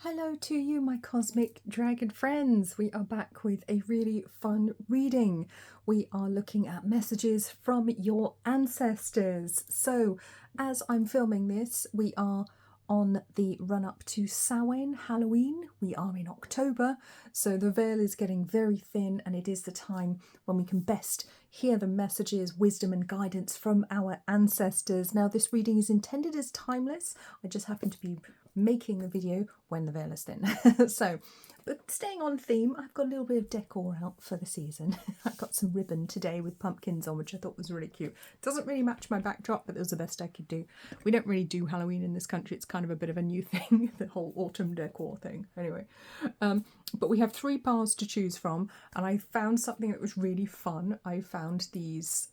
Hello to you, my cosmic dragon friends. We are back with a really fun reading. We are looking at messages from your ancestors. So, as I'm filming this, we are on the run up to Samhain Halloween. We are in October, so the veil is getting very thin, and it is the time when we can best hear the messages, wisdom, and guidance from our ancestors. Now, this reading is intended as timeless. I just happen to be making the video when the veil is thin. But staying on theme, I've got a little bit of decor out for the season. I've got some ribbon today with pumpkins on, which I thought was really cute. Doesn't really match my backdrop, but it was the best I could do. We don't really do Halloween in this country. It's kind of a bit of a new thing, the whole autumn decor thing. Anyway, but we have 3 piles to choose from, and I found something that was really fun. I found these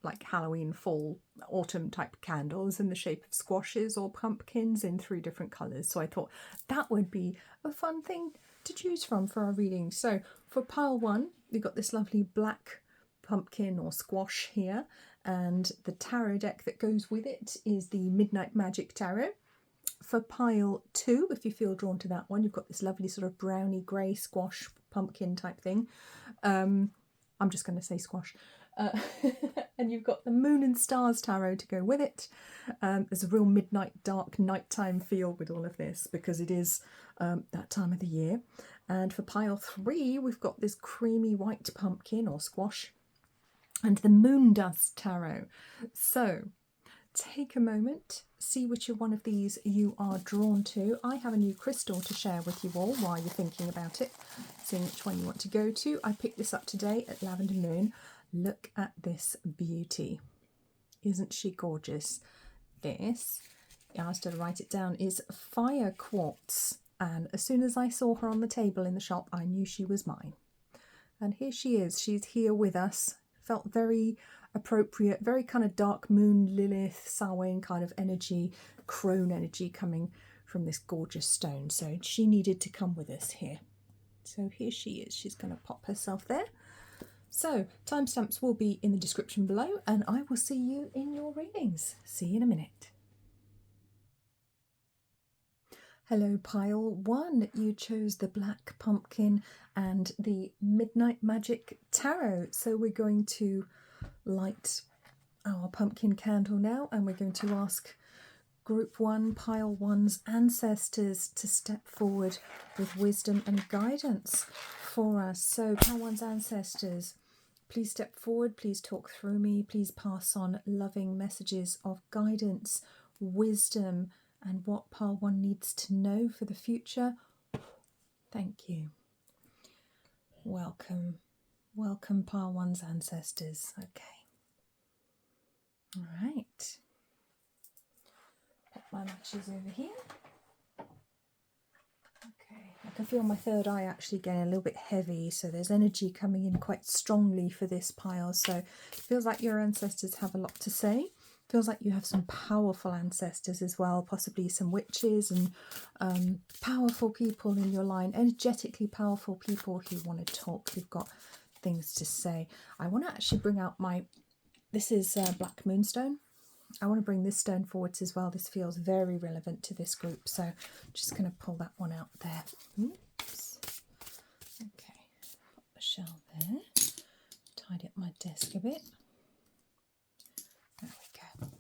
like Halloween, fall, autumn type candles in the shape of squashes or pumpkins in 3 different colours. So I thought that would be a fun thing to choose from for our reading. So for pile 1, we've got this lovely black pumpkin or squash here, and the tarot deck that goes with it is the Midnight Magic Tarot. For pile 2, if you feel drawn to that one, you've got this lovely sort of browny grey squash pumpkin type thing. I'm just going to say squash. And you've got the Moon and Stars Tarot to go with it. There's a real midnight, dark, nighttime feel with all of this because it is that time of the year. And for pile 3, we've got this creamy white pumpkin or squash and the Moon Dust Tarot. So take a moment, see which one of these you are drawn to. I have a new crystal to share with you all while you're thinking about it, seeing which one you want to go to. I picked this up today at Lavender Moon. Look at this beauty. Isn't she gorgeous? This, I was to write it down, is fire quartz. And as soon as I saw her on the table in the shop, I knew she was mine. And here she is. She's here with us. Felt very appropriate, very kind of dark moon, Lilith, Samhain kind of energy, crone energy coming from this gorgeous stone. So she needed to come with us here. So here she is. She's going to pop herself there. So, timestamps will be in the description below, and I will see you in your readings. See you in a minute. Hello, pile 1. You chose the black pumpkin and the Midnight Magic Tarot. So we're going to light our pumpkin candle now, and we're going to ask Group 1, Pile 1's ancestors to step forward with wisdom and guidance for us. So, Pile 1's ancestors, please step forward, please talk through me, please pass on loving messages of guidance, wisdom, and what Pile 1 needs to know for the future. Thank you. Welcome. Welcome, Pile 1's ancestors. Okay. All right. Put my matches over here. Okay, I can feel my third eye actually getting a little bit heavy, so there's energy coming in quite strongly for this pile. So it feels like your ancestors have a lot to say. Feels like you have some powerful ancestors as well, possibly some witches and powerful people in your line, energetically powerful people who want to talk, who've got things to say. I want to actually bring out this is Black Moonstone. I want to bring this stone forwards as well. This feels very relevant to this group, so I'm just going to pull that one out there. Oops. Okay, put the shell there. Tidy up my desk a bit. There we go.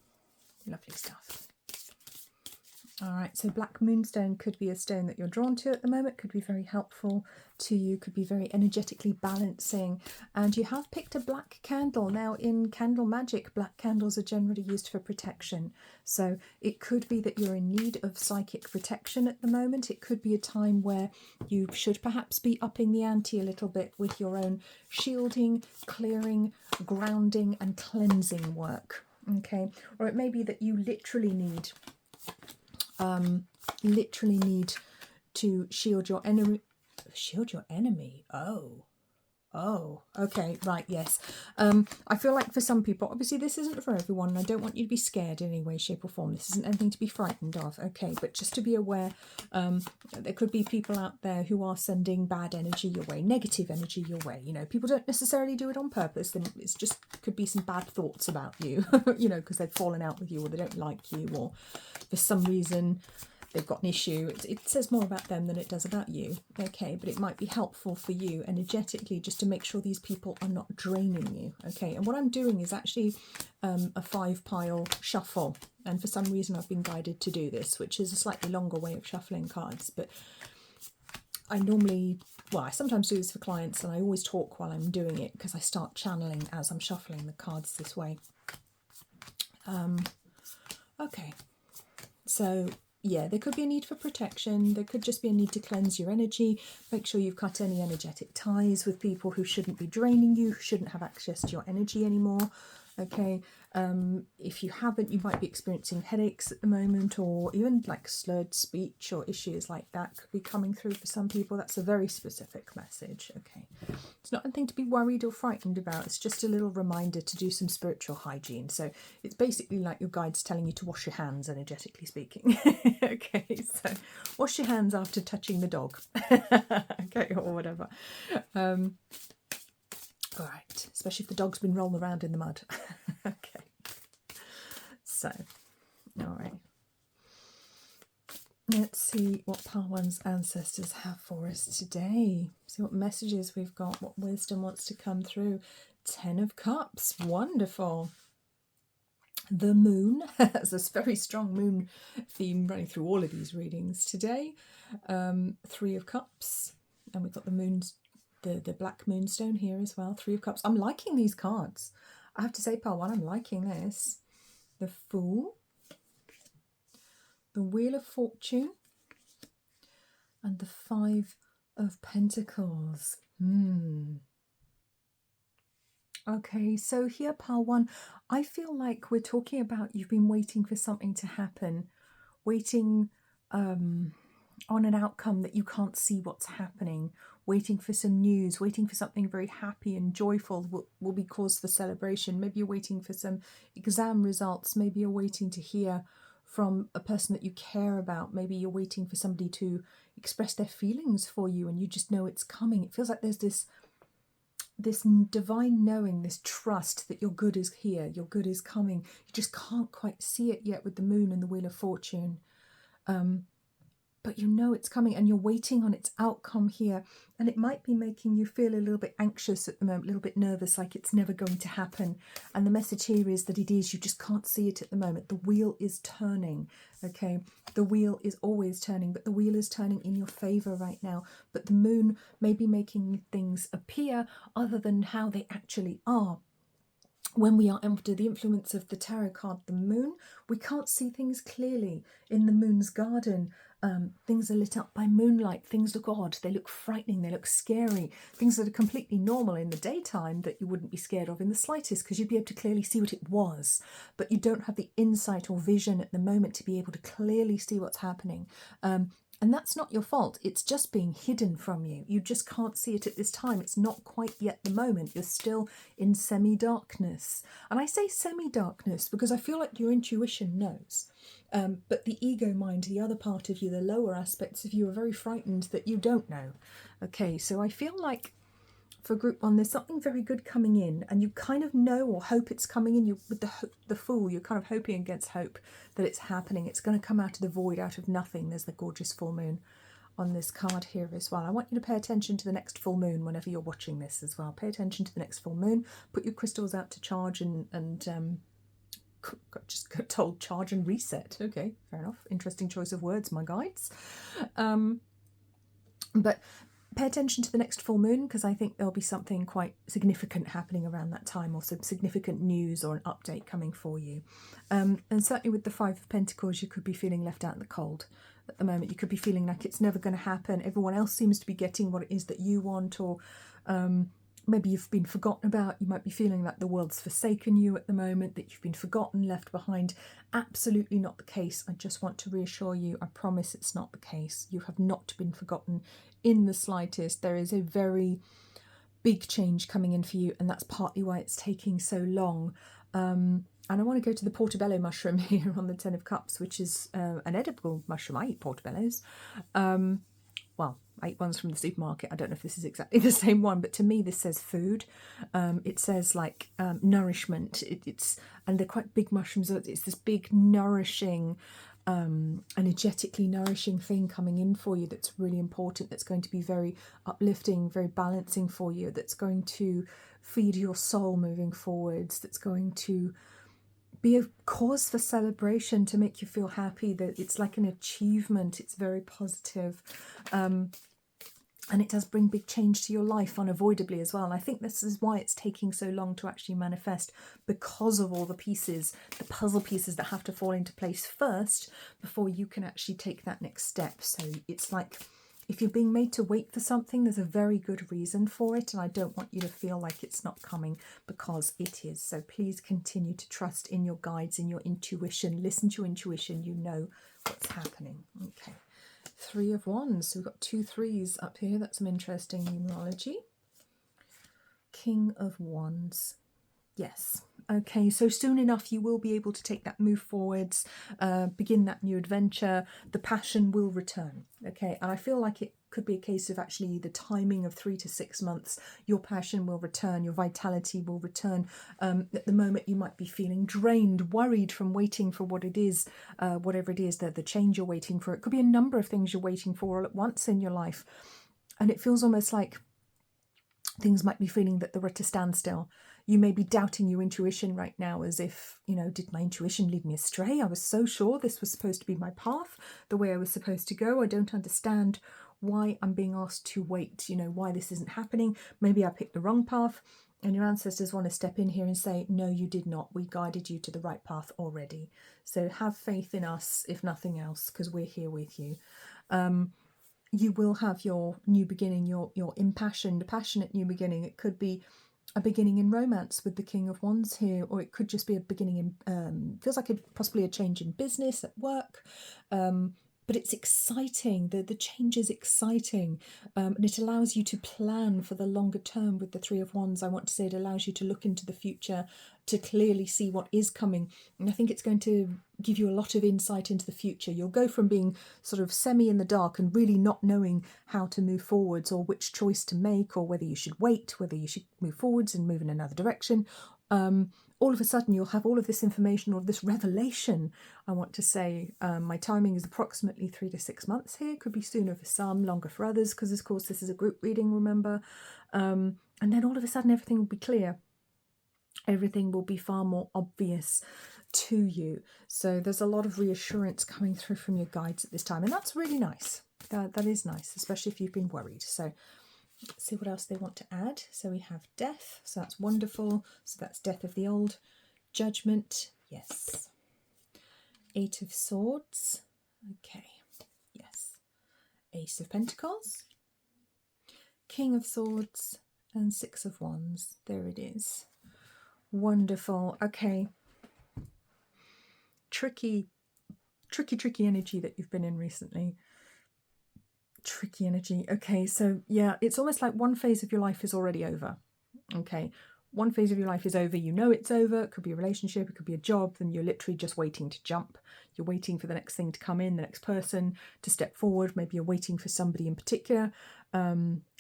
Lovely stuff. All right, so Black Moonstone could be a stone that you're drawn to at the moment, could be very helpful to you, could be very energetically balancing. And you have picked a black candle. Now, in candle magic, black candles are generally used for protection. So it could be that you're in need of psychic protection at the moment. It could be a time where you should perhaps be upping the ante a little bit with your own shielding, clearing, grounding, and cleansing work. Okay, or it may be that you literally need to shield your enemy. Shield your enemy? Oh, okay, right, yes. I feel like for some people, obviously this isn't for everyone, and I don't want you to be scared in any way, shape or form. This isn't anything to be frightened of, okay? But just to be aware, there could be people out there who are sending bad energy your way, negative energy your way. You know, people don't necessarily do it on purpose. Then it's just could be some bad thoughts about you, you know, because they've fallen out with you or they don't like you or for some reason they've got an issue. It says more about them than it does about you, okay? But it might be helpful for you energetically just to make sure these people are not draining you, okay? And what I'm doing is actually a 5-pile shuffle, and for some reason I've been guided to do this, which is a slightly longer way of shuffling cards, but I sometimes do this for clients, and I always talk while I'm doing it because I start channeling as I'm shuffling the cards this way. Okay, so yeah, there could be a need for protection. There could just be a need to cleanse your energy. Make sure you've cut any energetic ties with people who shouldn't be draining you, who shouldn't have access to your energy anymore. Okay, if you haven't, you might be experiencing headaches at the moment, or even like slurred speech or issues like that could be coming through for some people. That's a very specific message. Okay, it's not anything to be worried or frightened about. It's just a little reminder to do some spiritual hygiene. So it's basically like your guides telling you to wash your hands, energetically speaking. Okay, so wash your hands after touching the dog. Okay, or whatever. All right, especially if the dog's been rolling around in the mud. Okay, so, all right. Let's see what Pile 1's ancestors have for us today. See what messages we've got, what wisdom wants to come through. 10 of Cups, wonderful. The Moon, has this very strong moon theme running through all of these readings today. 3 of Cups, and we've got the moon's the black moonstone here as well. 3 of Cups. I'm liking these cards. I have to say, Pile 1, I'm liking this. The Fool, the Wheel of Fortune, and the 5 of Pentacles. Okay, so here, Pile 1, I feel like we're talking about you've been waiting for something to happen, waiting on an outcome that you can't see what's happening, waiting for some news, waiting for something very happy and joyful will be cause for celebration. Maybe you're waiting for some exam results. Maybe you're waiting to hear from a person that you care about. Maybe you're waiting for somebody to express their feelings for you, and you just know it's coming. It feels like there's this divine knowing, this trust that your good is here, your good is coming. You just can't quite see it yet with the moon and the Wheel of Fortune. But you know it's coming, and you're waiting on its outcome here. And it might be making you feel a little bit anxious at the moment, a little bit nervous, like it's never going to happen. And the message here is that it is, you just can't see it at the moment. The wheel is turning, okay? The wheel is always turning, but the wheel is turning in your favour right now. But the moon may be making things appear other than how they actually are. When we are under the influence of the tarot card, the moon, we can't see things clearly. In the moon's garden, things are lit up by moonlight. Things look odd. They look frightening. They look scary. Things that are completely normal in the daytime that you wouldn't be scared of in the slightest, because you'd be able to clearly see what it was. But you don't have the insight or vision at the moment to be able to clearly see what's happening. And that's not your fault. It's just being hidden from you. You just can't see it at this time. It's not quite yet the moment. You're still in semi-darkness. And I say semi-darkness because I feel like your intuition knows. But the ego mind, the other part of you, the lower aspects of you are very frightened that you don't know. Okay, so I feel like for group 1, there's something very good coming in, and you kind of know or hope it's coming in. You with the Fool, you're kind of hoping against hope that it's happening. It's going to come out of the void, out of nothing. There's the gorgeous full moon on this card here as well. I want you to pay attention to the next full moon whenever you're watching this as well. Pay attention to the next full moon. Put your crystals out to charge and just got told charge and reset. Okay, fair enough. Interesting choice of words, my guides. But pay attention to the next full moon, because I think there'll be something quite significant happening around that time, or some significant news or an update coming for you. And certainly with the 5 of Pentacles, you could be feeling left out in the cold at the moment. You could be feeling like it's never going to happen. Everyone else seems to be getting what it is that you want, or maybe you've been forgotten about. You might be feeling like the world's forsaken you at the moment, that you've been forgotten, left behind. Absolutely not the case. I just want to reassure you, I promise it's not the case. You have not been forgotten in the slightest. There is a very big change coming in for you, and that's partly why it's taking so long. And I want to go to the portobello mushroom here on the 10 of Cups, which is an edible mushroom. I eat portobellos. Well, I ate ones from the supermarket. I don't know if this is exactly the same one, but to me this says food. It says like nourishment. And they're quite big mushrooms. It's this big nourishing energetically nourishing thing coming in for you that's really important, that's going to be very uplifting, very balancing for you, that's going to feed your soul moving forwards, that's going to be a cause for celebration, to make you feel happy, that it's like an achievement, it's very positive. And it does bring big change to your life unavoidably as well. And I think this is why it's taking so long to actually manifest, because of all the pieces, the puzzle pieces that have to fall into place first before you can actually take that next step. So it's like, if you're being made to wait for something, there's a very good reason for it. And I don't want you to feel like it's not coming, because it is. So please continue to trust in your guides, in your intuition. Listen to your intuition. You know what's happening. Okay. 3 of Wands. So we've got 2 3s up here. That's some interesting numerology. King of Wands. Yes. Okay, so soon enough you will be able to take that move forwards, begin that new adventure. The passion will return. Okay, and I feel like it could be a case of actually the timing of 3 to 6 months. Your passion will return, your vitality will return. At the moment you might be feeling drained, worried from waiting for what it is, whatever it is, the change you're waiting for. It could be a number of things you're waiting for all at once in your life. And it feels almost like things might be feeling that they're at a standstill. You may be doubting your intuition right now, as if, you know, did my intuition lead me astray? I was so sure this was supposed to be my path, the way I was supposed to go. I don't understand why I'm being asked to wait, you know, why this isn't happening. Maybe I picked the wrong path. And your ancestors want to step in here and say, no, you did not. We guided you to the right path already. So have faith in us, if nothing else, because we're here with you. You will have your new beginning, your impassioned, passionate new beginning. It could be a beginning in romance with the King of Wands here, or it could just be a beginning in, feels like possibly a change in business, at work. But it's exciting. The change is exciting, and it allows you to plan for the longer term with the 3 of Wands. I want to say it allows you to look into the future, to clearly see what is coming. And I think it's going to give you a lot of insight into the future. You'll go from being sort of semi in the dark and really not knowing how to move forwards, or which choice to make, or whether you should wait, whether you should move forwards and move in another direction. All of a sudden you'll have all of this information, or this revelation, I want to say. My timing is approximately 3 to 6 months here. Could be sooner for some, longer for others, because of course this is a group reading, remember. And then all of a sudden everything will be clear. Everything will be far more obvious to you. So there's a lot of reassurance coming through from your guides at this time, and that's really nice. That is nice, especially if you've been worried. So let's see what else they want to add. So we have death, so that's wonderful. So that's death of the old. Judgment, yes. 8 of Swords, okay, yes. Ace of Pentacles, King of Swords, and 6 of Wands. There it is. Wonderful. Okay. Tricky energy that you've been in recently. Tricky energy. Okay, so yeah, it's almost like one phase of your life is already over. Okay, one phase of your life is over. You know it's over. It could be a relationship, it could be a job, and you're literally just waiting to jump. You're waiting for the next thing to come in, the next person to step forward. Maybe you're waiting for somebody in particular.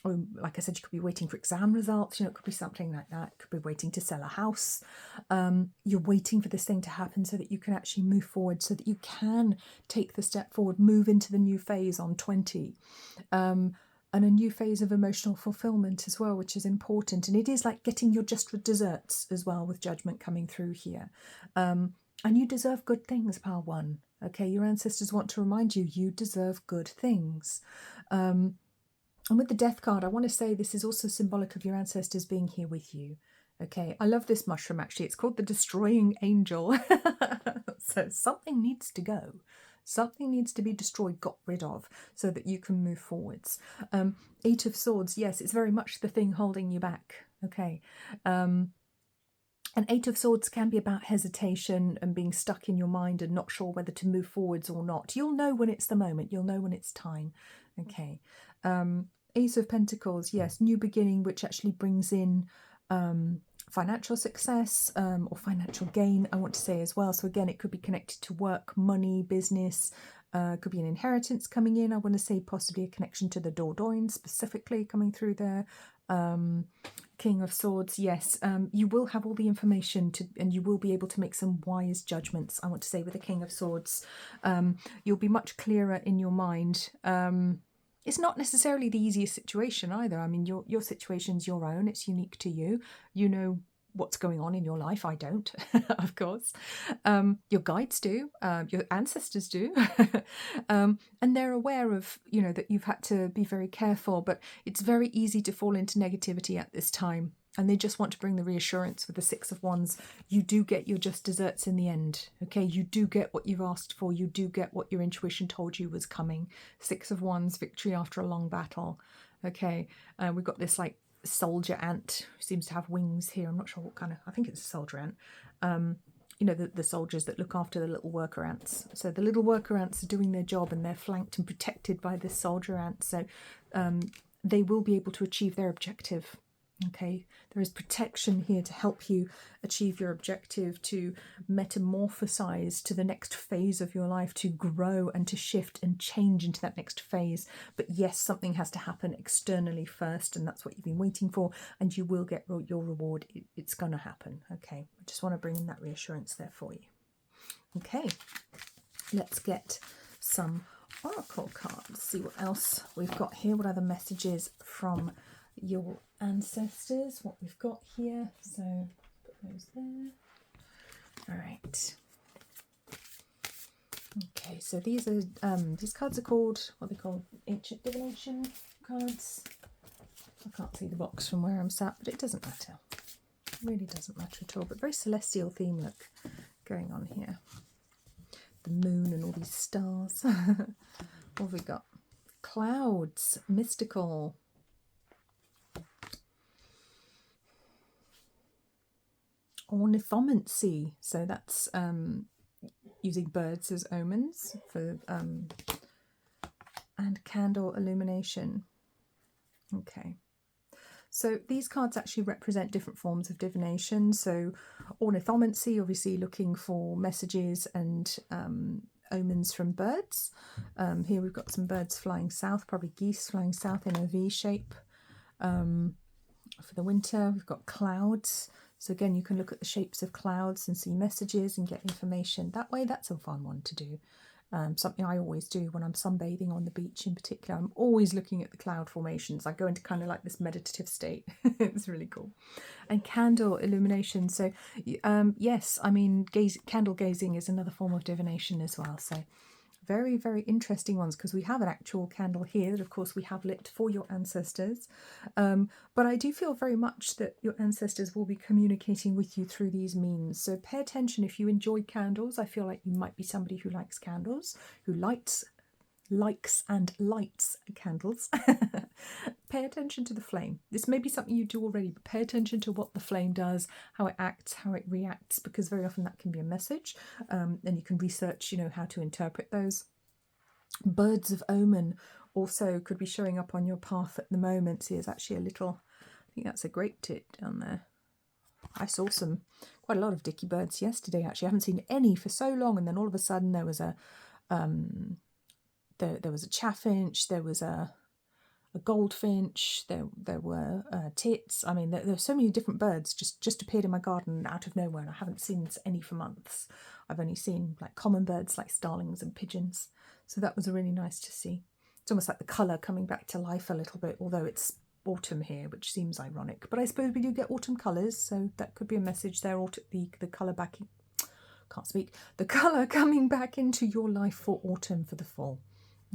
Or like I said, you could be waiting for exam results. You know, it could be something like that. It could be waiting to sell a house. You're waiting for this thing to happen so that you can actually move forward, so that you can take the step forward, move into the new phase on 20. And a new phase of emotional fulfillment as well, which is important. And it is like getting your just desserts as well, with Judgment coming through here. And you deserve good things, Pile 1. Okay, your ancestors want to remind you, you deserve good things. And with the Death card, I want to say this is also symbolic of your ancestors being here with you. Okay, I love this mushroom actually. It's called the Destroying Angel. So something needs to go. Something needs to be destroyed, got rid of, so that you can move forwards. 8 of Swords, yes, it's very much the thing holding you back. Okay. And 8 of Swords can be about hesitation and being stuck in your mind and not sure whether to move forwards or not. You'll know when it's the moment. You'll know when it's time. Okay. Ace of Pentacles, yes, new beginning, which actually brings in financial success or financial gain, I want to say as well. So again, it could be connected to work, money, business, Could be an inheritance coming in. I want to say possibly a connection to the Dordogne specifically coming through there. King of Swords, yes, you will have all the information and you will be able to make some wise judgments, I want to say, with the King of Swords. You'll be much clearer in your mind. It's not necessarily the easiest situation either. I mean, your situation's your own. It's unique to you. You know what's going on in your life. I don't, of course. Your guides do, your ancestors do. And they're aware of, you know, that you've had to be very careful, but it's very easy to fall into negativity at this time. And they just want to bring the reassurance with the Six of Wands. You do get your just desserts in the end. Okay, you do get what you've asked for. You do get what your intuition told you was coming. Six of Wands, victory after a long battle. Okay, we've got this like soldier ant who seems to have wings here. I'm not sure what kind of, I think it's a soldier ant. You know, the soldiers that look after the little worker ants. So the little worker ants are doing their job and they're flanked and protected by this soldier ant. So they will be able to achieve their objective. Okay, there is protection here to help you achieve your objective, to metamorphosize to the next phase of your life, to grow and to shift and change into that next phase. But yes, something has to happen externally first, and that's what you've been waiting for, and you will get your reward. It's going to happen. Okay, I just want to bring in that reassurance there for you. Okay, let's get some oracle cards, see what else we've got here. What other messages from your ancestors, what we've got here. So put those there. All right. Okay, so these cards are called, what they call ancient divination cards. I can't see the box from where I'm sat, but it doesn't matter. It really doesn't matter at all. But very celestial theme look going on here. The moon and all these stars. What have we got? Clouds, mystical. Ornithomancy, so that's using birds as omens for and candle illumination. Okay, so these cards actually represent different forms of divination. So ornithomancy, obviously looking for messages and omens from birds. Here we've got some birds flying south, probably geese flying south in a V shape. For the winter, we've got clouds. So again, you can look at the shapes of clouds and see messages and get information that way. That's a fun one to do. Something I always do when I'm sunbathing on the beach in particular. I'm always looking at the cloud formations. I go into kind of like this meditative state. It's really cool. And candle illumination. So yes, I mean, candle gazing is another form of divination as well. So very, very interesting ones, because we have an actual candle here that, of course, we have lit for your ancestors. But I do feel very much that your ancestors will be communicating with you through these means. So pay attention if you enjoy candles. I feel like you might be somebody who likes candles, who likes and lights candles. Pay attention to the flame. This may be something you do already, but pay attention to what the flame does, how it acts, how it reacts, because very often that can be a message, and you can research, you know, how to interpret those. Birds of omen also could be showing up on your path at the moment. See, there's actually a little, I think that's a grape tit down there. I saw quite a lot of dicky birds yesterday, actually. I haven't seen any for so long, and then all of a sudden there was a there was a chaffinch, there was a goldfinch, there were tits. I mean, there were so many different birds just appeared in my garden out of nowhere, and I haven't seen any for months. I've only seen like common birds like starlings and pigeons. So that was really nice to see. It's almost like the colour coming back to life a little bit, although it's autumn here, which seems ironic. But I suppose we do get autumn colours, so that could be a message there. The colour back in, can't speak. The colour coming back into your life for autumn, for the fall.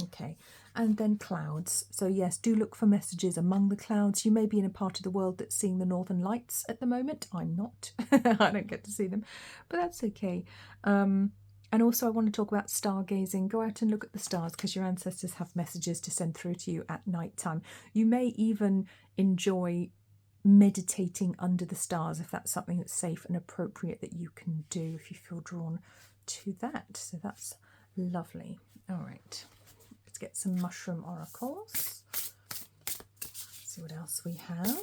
Okay, and then clouds. So yes, do look for messages among the clouds. You may be in a part of the world that's seeing the northern lights at the moment. I'm not. I don't get to see them, but that's okay. And also I want to talk about stargazing. Go out and look at the stars, because your ancestors have messages to send through to you at night time. You may even enjoy meditating under the stars if that's something that's safe and appropriate that you can do if you feel drawn to that. So that's lovely. All right. Let's get some mushroom oracles. See what else we have.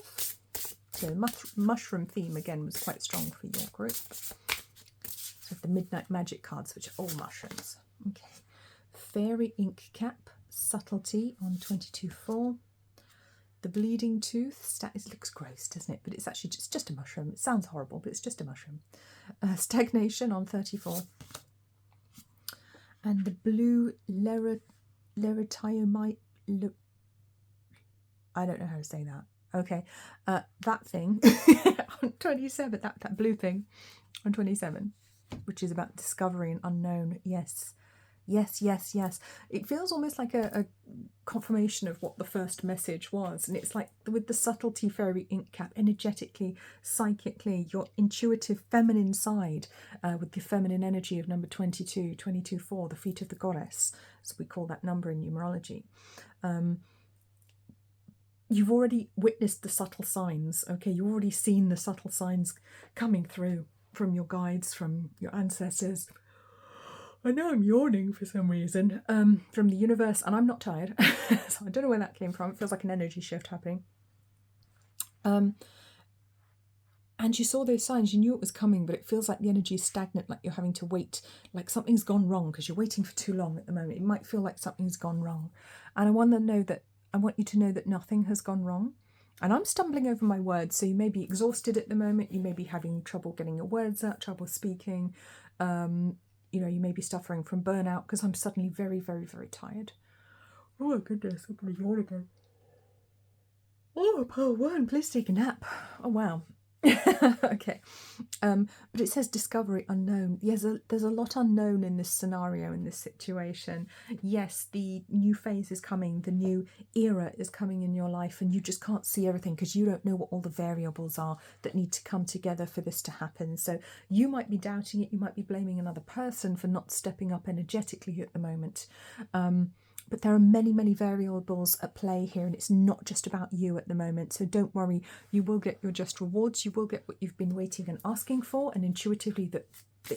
So mushroom theme again was quite strong for your group. So the Midnight Magic cards, which are all mushrooms. Okay. fairy ink cap, subtlety on 22.4. The bleeding tooth, it looks gross, doesn't it? But it's actually just a mushroom. It sounds horrible, but it's just a mushroom. Stagnation on 34. And the blue leritiomite, I don't know how to say that. Okay, that thing on 27, that blue thing on 27, which is about discovery and unknown. Yes. Yes, yes, yes. It feels almost like a confirmation of what the first message was. And it's like with the subtlety fairy ink cap, energetically, psychically, your intuitive feminine side with the feminine energy of number 22, 22.4, the feet of the goddess. So we call that number in numerology. You've already witnessed the subtle signs. Okay, you've already seen the subtle signs coming through from your guides, from your ancestors. I know I'm yawning for some reason, from the universe, and I'm not tired, so I don't know where that came from. It feels like an energy shift happening. And you saw those signs, you knew it was coming, but it feels like the energy is stagnant, like you're having to wait, like something's gone wrong, because you're waiting for too long at the moment. It might feel like something's gone wrong. And I want you to know that nothing has gone wrong. And I'm stumbling over my words, so you may be exhausted at the moment, you may be having trouble getting your words out, trouble speaking, you know, you may be suffering from burnout, because I'm suddenly very, very, very tired. Oh my goodness, I'm going to yawn again. Oh, part one, please take a nap. Oh, wow. Okay. But it says discovery unknown. Yes, there's a lot unknown in this scenario, in this situation. Yes, the new phase is coming, the new era is coming in your life, and you just can't see everything because you don't know what all the variables are that need to come together for this to happen. So you might be doubting it, you might be blaming another person for not stepping up energetically at the moment. But there are many, many variables at play here, and it's not just about you at the moment. So don't worry, you will get your just rewards. You will get what you've been waiting and asking for, and intuitively that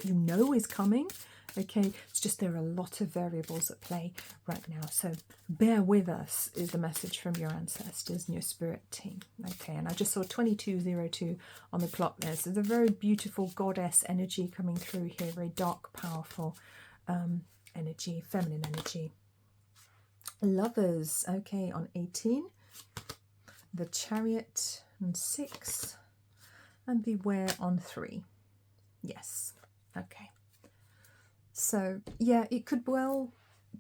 you know is coming. Okay, it's just there are a lot of variables at play right now. So bear with us is the message from your ancestors and your spirit team. Okay, and I just saw 2202 on the clock there. So there's a very beautiful goddess energy coming through here, very dark, powerful energy, feminine energy. Lovers, okay, on 18, the Chariot on 6, and Beware on 3. Yes, okay. So, yeah, it could well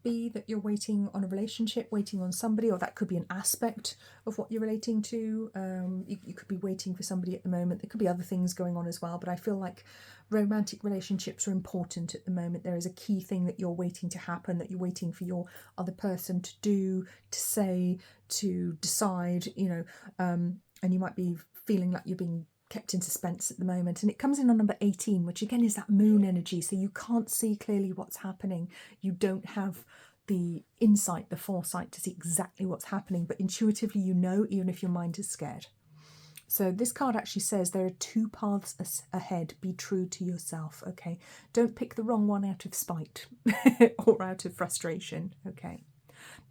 be that you're waiting on a relationship, waiting on somebody, or that could be an aspect of what you're relating to. You could be waiting for somebody at the moment. There could be other things going on as well, but I feel like romantic relationships are important at the moment. There is a key thing that you're waiting to happen, that you're waiting for your other person to do, to say, to decide, you know, and you might be feeling like you're being kept in suspense at the moment. And it comes in on number 18, which again is that moon energy. So you can't see clearly what's happening. You don't have the insight, the foresight to see exactly what's happening, but intuitively you know, even if your mind is scared. So this card actually says there are two paths ahead. Be true to yourself, okay? Don't pick the wrong one out of spite or out of frustration, okay?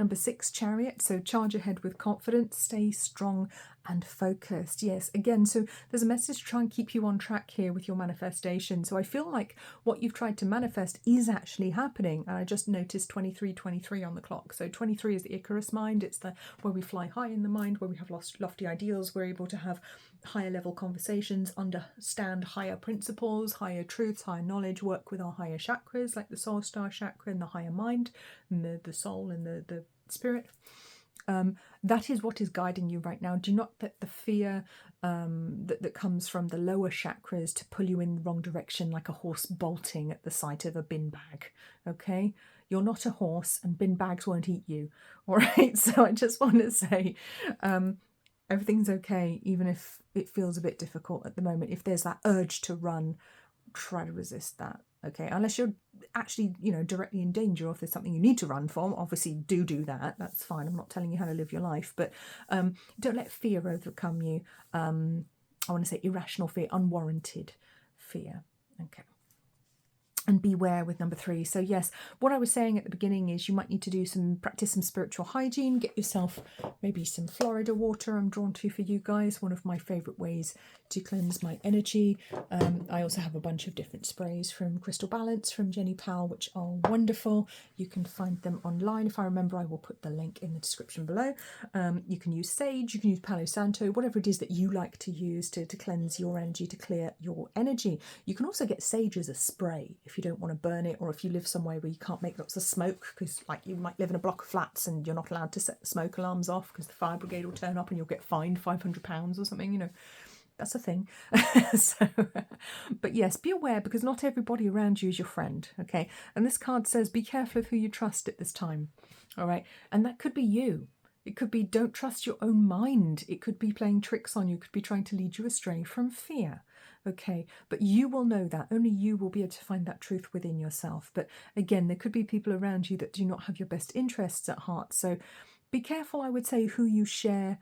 Number 6, Chariot. So charge ahead with confidence, stay strong and focused. Yes, again, so there's a message to try and keep you on track here with your manifestation. So I feel like what you've tried to manifest is actually happening. And I just noticed 2323 on the clock. So 23 is the Icarus mind. It's the where we fly high in the mind, where we have lofty ideals. We're able to have higher level conversations, understand higher principles, higher truths, higher knowledge, work with our higher chakras like the soul star chakra and the higher mind and the soul and the spirit. That is what is guiding you right now. Do not let the fear that comes from the lower chakras to pull you in the wrong direction, like a horse bolting at the sight of a bin bag. Okay, you're not a horse, and bin bags won't eat you. All right. So I just want to say, everything's okay, even if it feels a bit difficult at the moment. If there's that urge to run, try to resist that. Okay, unless you're actually, you know, directly in danger, or if there's something you need to run from, obviously do that. That's fine. I'm not telling you how to live your life, but don't let fear overcome you. I want to say irrational fear, unwarranted fear. Okay. And beware with number 3. So yes, what I was saying at the beginning is you might need to practice some spiritual hygiene, get yourself maybe some Florida water. I'm drawn to for you guys, one of my favorite ways to cleanse my energy. I also have a bunch of different sprays from Crystal Balance from Jenny Powell, which are wonderful. You can find them online. If I remember, I will put the link in the description below. You can use sage, you can use Palo Santo, whatever it is that you like to use to cleanse your energy, to clear your energy. You can also get sage as a spray if you don't want to burn it, or if you live somewhere where you can't make lots of smoke, because like you might live in a block of flats and you're not allowed to set the smoke alarms off because the fire brigade will turn up and you'll get fined £500 or something, you know. That's a thing. So, but yes, be aware, because not everybody around you is your friend, okay? And this card says be careful of who you trust at this time, all right? And that could be you. It could be don't trust your own mind. It could be playing tricks on you. It could be trying to lead you astray from fear, okay? But you will know that. Only you will be able to find that truth within yourself. But again, there could be people around you that do not have your best interests at heart. So be careful, I would say, who you share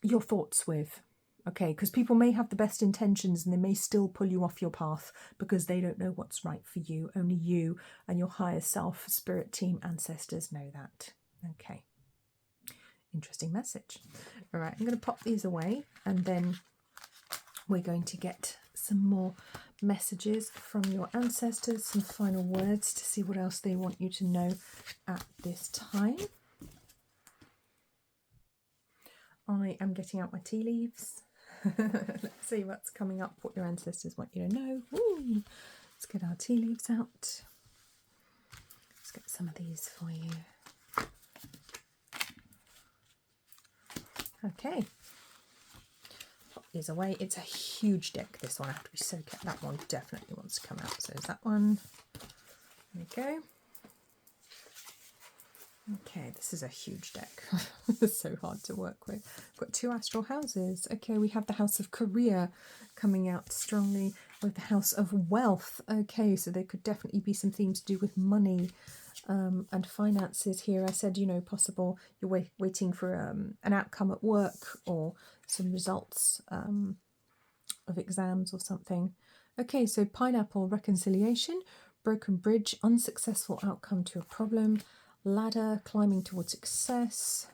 your thoughts with. Okay, because people may have the best intentions and they may still pull you off your path because they don't know what's right for you. Only you and your higher self, spirit team, ancestors know that. Okay, interesting message. All right, I'm going to pop these away and then we're going to get some more messages from your ancestors, some final words to see what else they want you to know at this time. I am getting out my tea leaves. Let's see what's coming up, what your ancestors want you to know. Ooh, let's get our tea leaves out. Let's get some of these for you. Okay. Pop these away. It's a huge deck, this one. I have to be so careful. That one definitely wants to come out. So is that one. There we go. Okay, this is a huge deck. It's so hard to work with. I've got 2 astral houses. Okay, we have the House of Career coming out strongly with the House of Wealth. Okay, so there could definitely be some themes to do with money and finances here. I said, you know, possible you're waiting for an outcome at work or some results of exams or something. Okay, so pineapple, reconciliation, broken bridge, unsuccessful outcome to a problem, ladder, climbing towards success,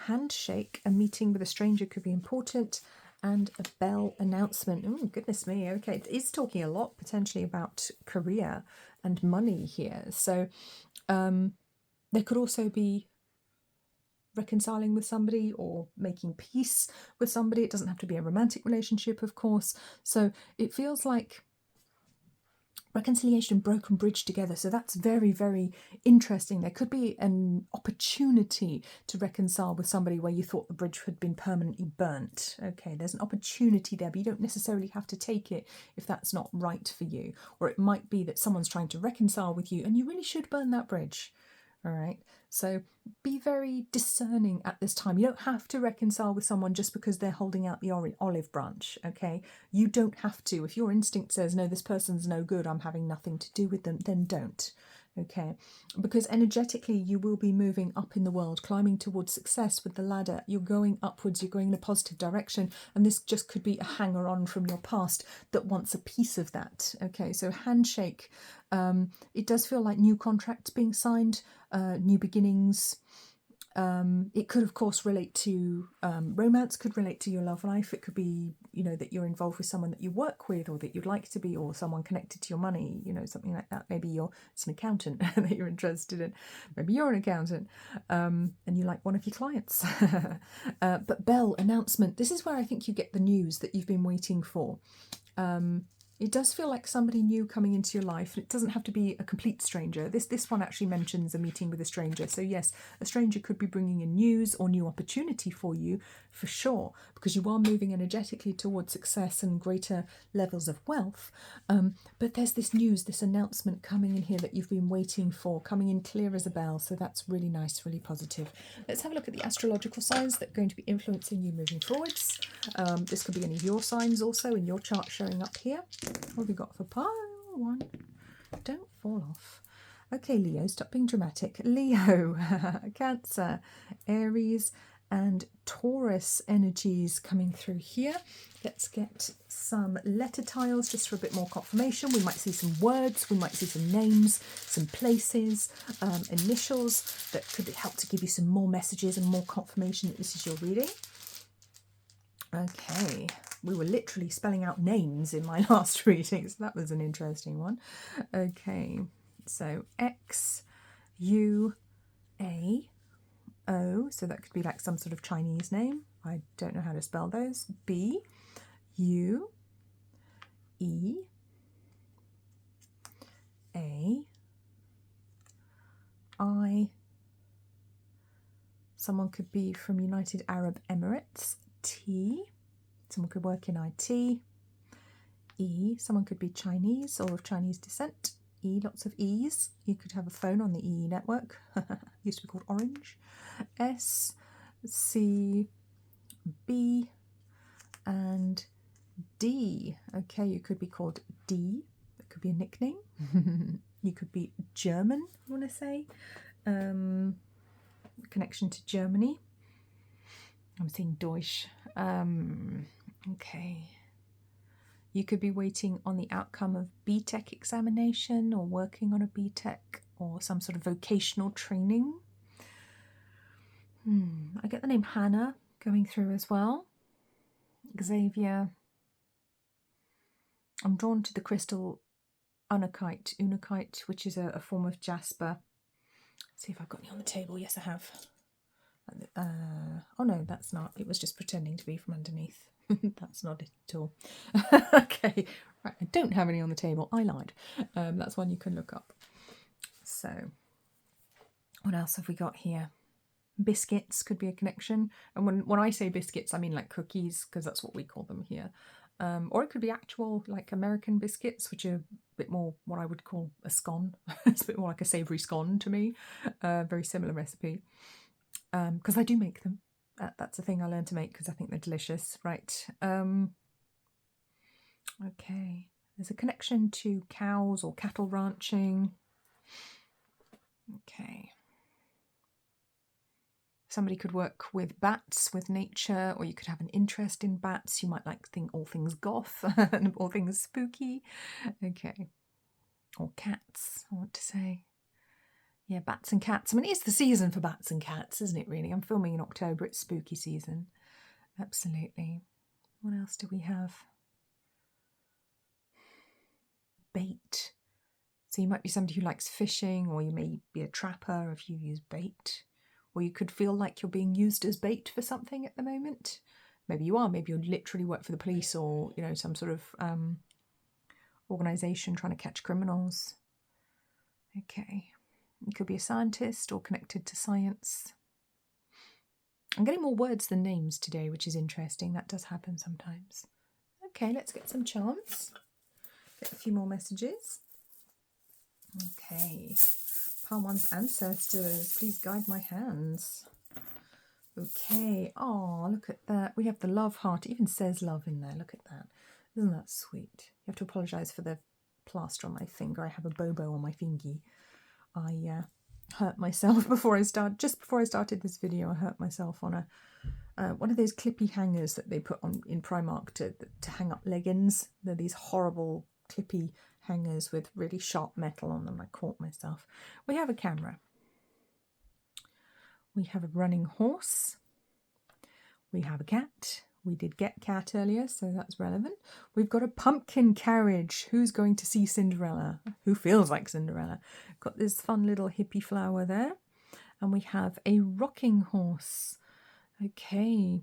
handshake, a meeting with a stranger could be important, and a bell announcement. Oh, goodness me. Okay, it is talking a lot potentially about career and money here. So there could also be reconciling with somebody or making peace with somebody. It doesn't have to be a romantic relationship, of course. So it feels like reconciliation, broken bridge together. So that's very, very interesting. There could be an opportunity to reconcile with somebody where you thought the bridge had been permanently burnt. Okay, there's an opportunity there, but you don't necessarily have to take it if that's not right for you. Or it might be that someone's trying to reconcile with you and you really should burn that bridge. All right, so be very discerning at this time. You don't have to reconcile with someone just because they're holding out the olive branch, okay? You don't have to. If your instinct says, no, this person's no good, I'm having nothing to do with them, then don't, okay? Because energetically, you will be moving up in the world, climbing towards success with the ladder. You're going upwards, you're going in a positive direction, and this just could be a hanger-on from your past that wants a piece of that, okay? So handshake, it does feel like new contracts being signed, new beginnings. It could, of course, relate to romance, could relate to your love life. It could be, you know, that you're involved with someone that you work with or that you'd like to be, or someone connected to your money, you know, something like that. Maybe it's an accountant that you're interested in. Maybe you're an accountant and you like one of your clients. But bell, announcement. This is where I think you get the news that you've been waiting for. It does feel like somebody new coming into your life. It doesn't have to be a complete stranger. This one actually mentions a meeting with a stranger. So yes, a stranger could be bringing in news or new opportunity for you, for sure, because you are moving energetically towards success and greater levels of wealth. But there's this news, this announcement coming in here that you've been waiting for, coming in clear as a bell. So that's really nice, really positive. Let's have a look at the astrological signs that are going to be influencing you moving forwards. This could be any of your signs also in your chart showing up here. What have we got for pile 1? Don't fall off. Okay, Leo, stop being dramatic. Leo, Cancer, Aries, and Taurus energies coming through here. Let's get some letter tiles just for a bit more confirmation. We might see some words, we might see some names, some places, initials that could help to give you some more messages and more confirmation that this is your reading. Okay, we were literally spelling out names in my last reading, so that was an interesting one. Okay, so X, U, A, O, so that could be like some sort of Chinese name. I don't know how to spell those. B, U, E, A, I. Someone could be from United Arab Emirates. T. Someone could work in IT. E. Someone could be Chinese or of Chinese descent. E. Lots of E's. You could have a phone on the EE network. Used to be called Orange. S. C. B. And D. Okay, you could be called D. That could be a nickname. You could be German, I want to say. Connection to Germany. I'm seeing Deutsch. Okay. You could be waiting on the outcome of BTEC examination or working on a BTEC or some sort of vocational training. I get the name Hannah going through as well. Xavier. I'm drawn to the crystal unakite, which is a form of jasper. Let's see if I've got any on the table. Yes, I have. Oh no, that's not. It was just pretending to be from underneath. That's not it at all. Okay, right, I don't have any on the table. I lied. That's one you can look up. So, what else have we got here? Biscuits could be a connection. And when I say biscuits, I mean like cookies, because that's what we call them here. Or it could be actual like American biscuits, which are a bit more what I would call a scone. It's a bit more like a savoury scone to me. Very similar recipe. Because I do make them. That's a thing I learned to make because I think they're delicious. Right. Okay. There's a connection to cows or cattle ranching. Okay. Somebody could work with bats, with nature, or you could have an interest in bats. You might like all things goth and all things spooky. Okay. Or cats, I want to say. Yeah, bats and cats. I mean, it's the season for bats and cats, isn't it, really? I'm filming in October. It's spooky season. Absolutely. What else do we have? Bait. So you might be somebody who likes fishing, or you may be a trapper if you use bait. Or you could feel like you're being used as bait for something at the moment. Maybe you are. Maybe you literally work for the police or, you know, some sort of organisation trying to catch criminals. Okay. You could be a scientist or connected to science. I'm getting more words than names today, which is interesting. That does happen sometimes. Okay, let's get some charms. Get a few more messages. Okay. Palm One's ancestors, please guide my hands. Okay. Oh, look at that. We have the love heart. It even says love in there. Look at that. Isn't that sweet? You have to apologise for the plaster on my finger. I have a bobo on my fingy. I hurt myself just before I started this video. I hurt myself on one of those clippy hangers that they put on in Primark to hang up leggings. They're these horrible clippy hangers with really sharp metal on them. I caught myself. We have a camera. We have a running horse. We have a cat. We did get cat earlier, so that's relevant. We've got a pumpkin carriage. Who's going to see Cinderella? Who feels like Cinderella? Got this fun little hippie flower there. And we have a rocking horse. Okay.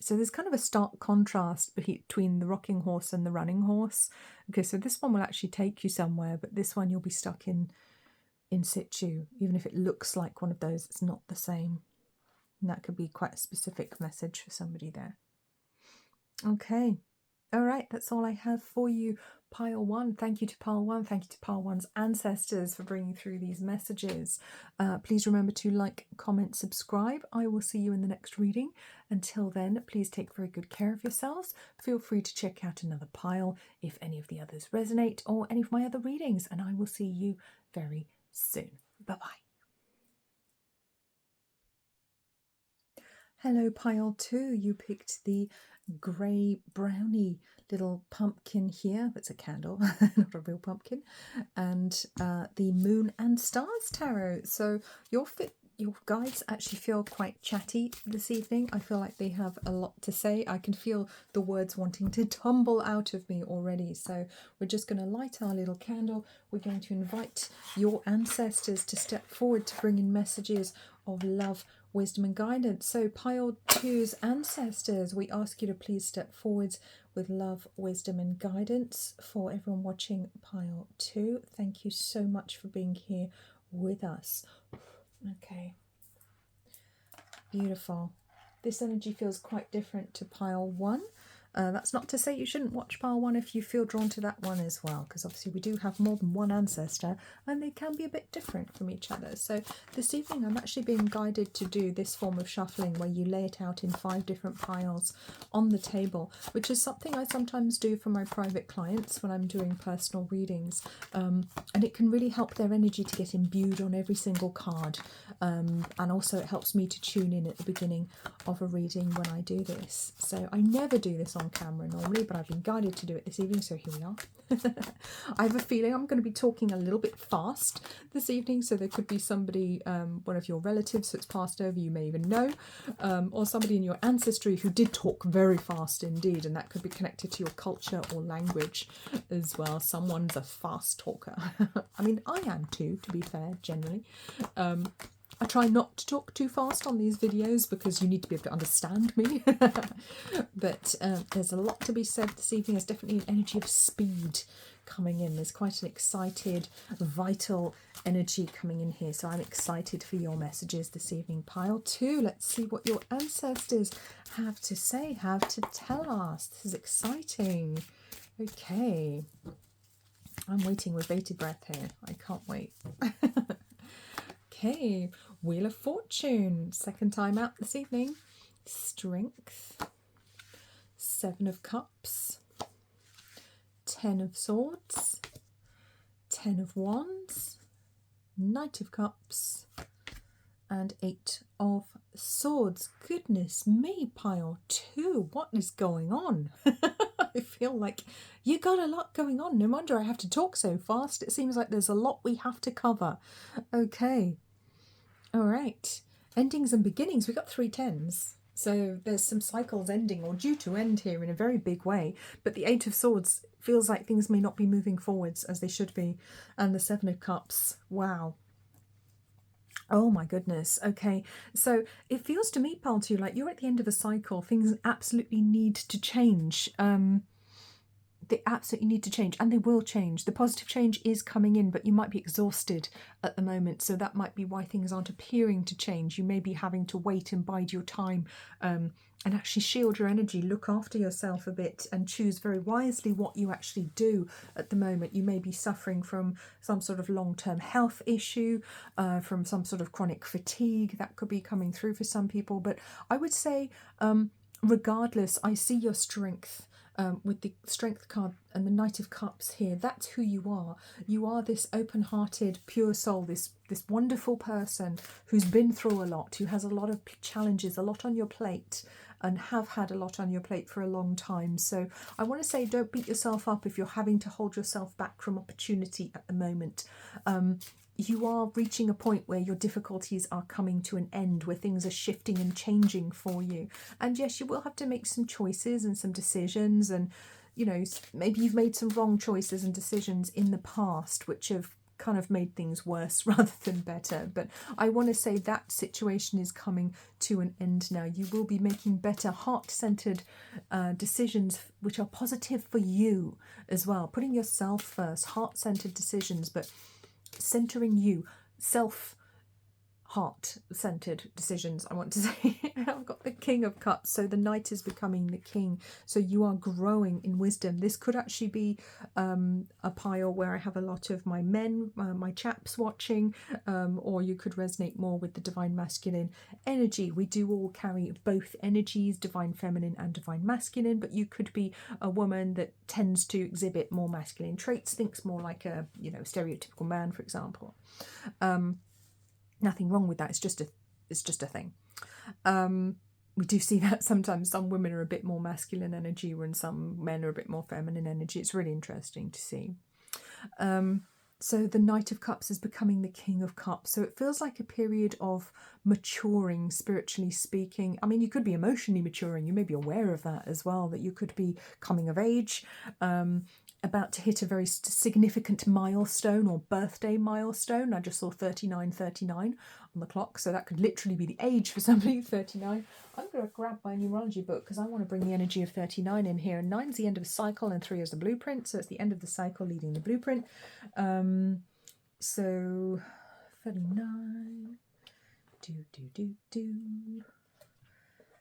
So there's kind of a stark contrast between the rocking horse and the running horse. Okay, so this one will actually take you somewhere, but this one you'll be stuck in situ. Even if it looks like one of those, it's not the same. And that could be quite a specific message for somebody there. Okay. All right, that's all I have for you, Pile 1. Thank you to Pile 1. Thank you to Pile 1's ancestors for bringing through these messages. Please remember to like, comment, subscribe. I will see you in the next reading. Until then, please take very good care of yourselves. Feel free to check out another pile if any of the others resonate or any of my other readings, and I will see you very soon. Bye-bye. Hello, pile 2. You picked the grey brownie little pumpkin here. That's a candle, not a real pumpkin. And the Moon and Stars Tarot. So your guides actually feel quite chatty this evening. I feel like they have a lot to say. I can feel the words wanting to tumble out of me already. So we're just going to light our little candle. We're going to invite your ancestors to step forward to bring in messages of love, wisdom and guidance. So pile 2's ancestors, we ask you to please step forwards with love, wisdom and guidance. For everyone watching pile 2, thank you so much for being here with us. Okay, beautiful. This energy feels quite different to pile 1. That's not to say you shouldn't watch pile 1 if you feel drawn to that one as well, because obviously we do have more than one ancestor and they can be a bit different from each other. So this evening I'm actually being guided to do this form of shuffling where you lay it out in 5 different piles on the table, which is something I sometimes do for my private clients when I'm doing personal readings, and it can really help their energy to get imbued on every single card, and also it helps me to tune in at the beginning of a reading when I do this. So I never do this on camera normally, but I've been guided to do it this evening, so here we are. I have a feeling I'm going to be talking a little bit fast this evening, so there could be somebody, one of your relatives that's passed over you may even know, or somebody in your ancestry who did talk very fast indeed, and that could be connected to your culture or language as well. Someone's a fast talker. I mean, I am too, to be fair, generally. I try not to talk too fast on these videos because you need to be able to understand me. But there's a lot to be said this evening. There's definitely an energy of speed coming in. There's quite an excited, vital energy coming in here. So I'm excited for your messages this evening. Pile 2, let's see what your ancestors have to say, have to tell us. This is exciting. Okay. I'm waiting with bated breath here. I can't wait. Okay, Wheel of Fortune, second time out this evening. Strength, 7 of Cups, 10 of Swords, 10 of Wands, Knight of Cups, and 8 of Swords. Goodness me, pile 2, what is going on? I feel like you got a lot going on. No wonder I have to talk so fast. It seems like there's a lot we have to cover. Okay. All right, endings and beginnings. We've got 3 10s. So there's some cycles ending or due to end here in a very big way. But the 8 of Swords feels like things may not be moving forwards as they should be. And the 7 of Cups, wow. Oh my goodness. Okay, so it feels to me, pile 2, like you're at the end of a cycle. Things absolutely need to change. They absolutely need to change, and they will change. The positive change is coming in, but you might be exhausted at the moment, so that might be why things aren't appearing to change. You may be having to wait and bide your time, and actually shield your energy, look after yourself a bit, and choose very wisely what you actually do at the moment. You may be suffering from some sort of long-term health issue, from some sort of chronic fatigue that could be coming through for some people, but I would say regardless, I see your strength. With the Strength card and the Knight of Cups here, that's who you are. You are this open-hearted, pure soul, this wonderful person who's been through a lot, who has a lot of challenges, a lot on your plate, and have had a lot on your plate for a long time. So I want to say, don't beat yourself up if you're having to hold yourself back from opportunity at the moment. You are reaching a point where your difficulties are coming to an end, where things are shifting and changing for you. And yes, you will have to make some choices and some decisions, and you know, maybe you've made some wrong choices and decisions in the past which have kind of made things worse rather than better. But I want to say that situation is coming to an end now. You will be making better heart-centered decisions which are positive for you as well, putting yourself first, heart-centered decisions, but centering you, heart-centered decisions, I want to say. I've got the King of Cups, so the Knight is becoming the King, so you are growing in wisdom. This could actually be a pile where I have a lot of my men, my chaps watching, or you could resonate more with the Divine Masculine energy. We do all carry both energies, Divine Feminine and Divine Masculine, but you could be a woman that tends to exhibit more masculine traits, thinks more like a, you know, stereotypical man, for example. Nothing wrong with that. It's just a thing. we do see that sometimes some women are a bit more masculine energy when some men are a bit more feminine energy. It's really interesting to see. So the Knight of Cups is becoming the King of Cups. So it feels like a period of maturing, spiritually speaking. I mean, you could be emotionally maturing. You may be aware of that as well, that you could be coming of age, about to hit a very significant milestone or birthday milestone. I just saw 3939 on the clock. So that could literally be the age for somebody, 39. I'm going to grab my numerology book because I want to bring the energy of 39 in here. And 9's the end of a cycle and 3 is the blueprint. So it's the end of the cycle leading the blueprint. So 39,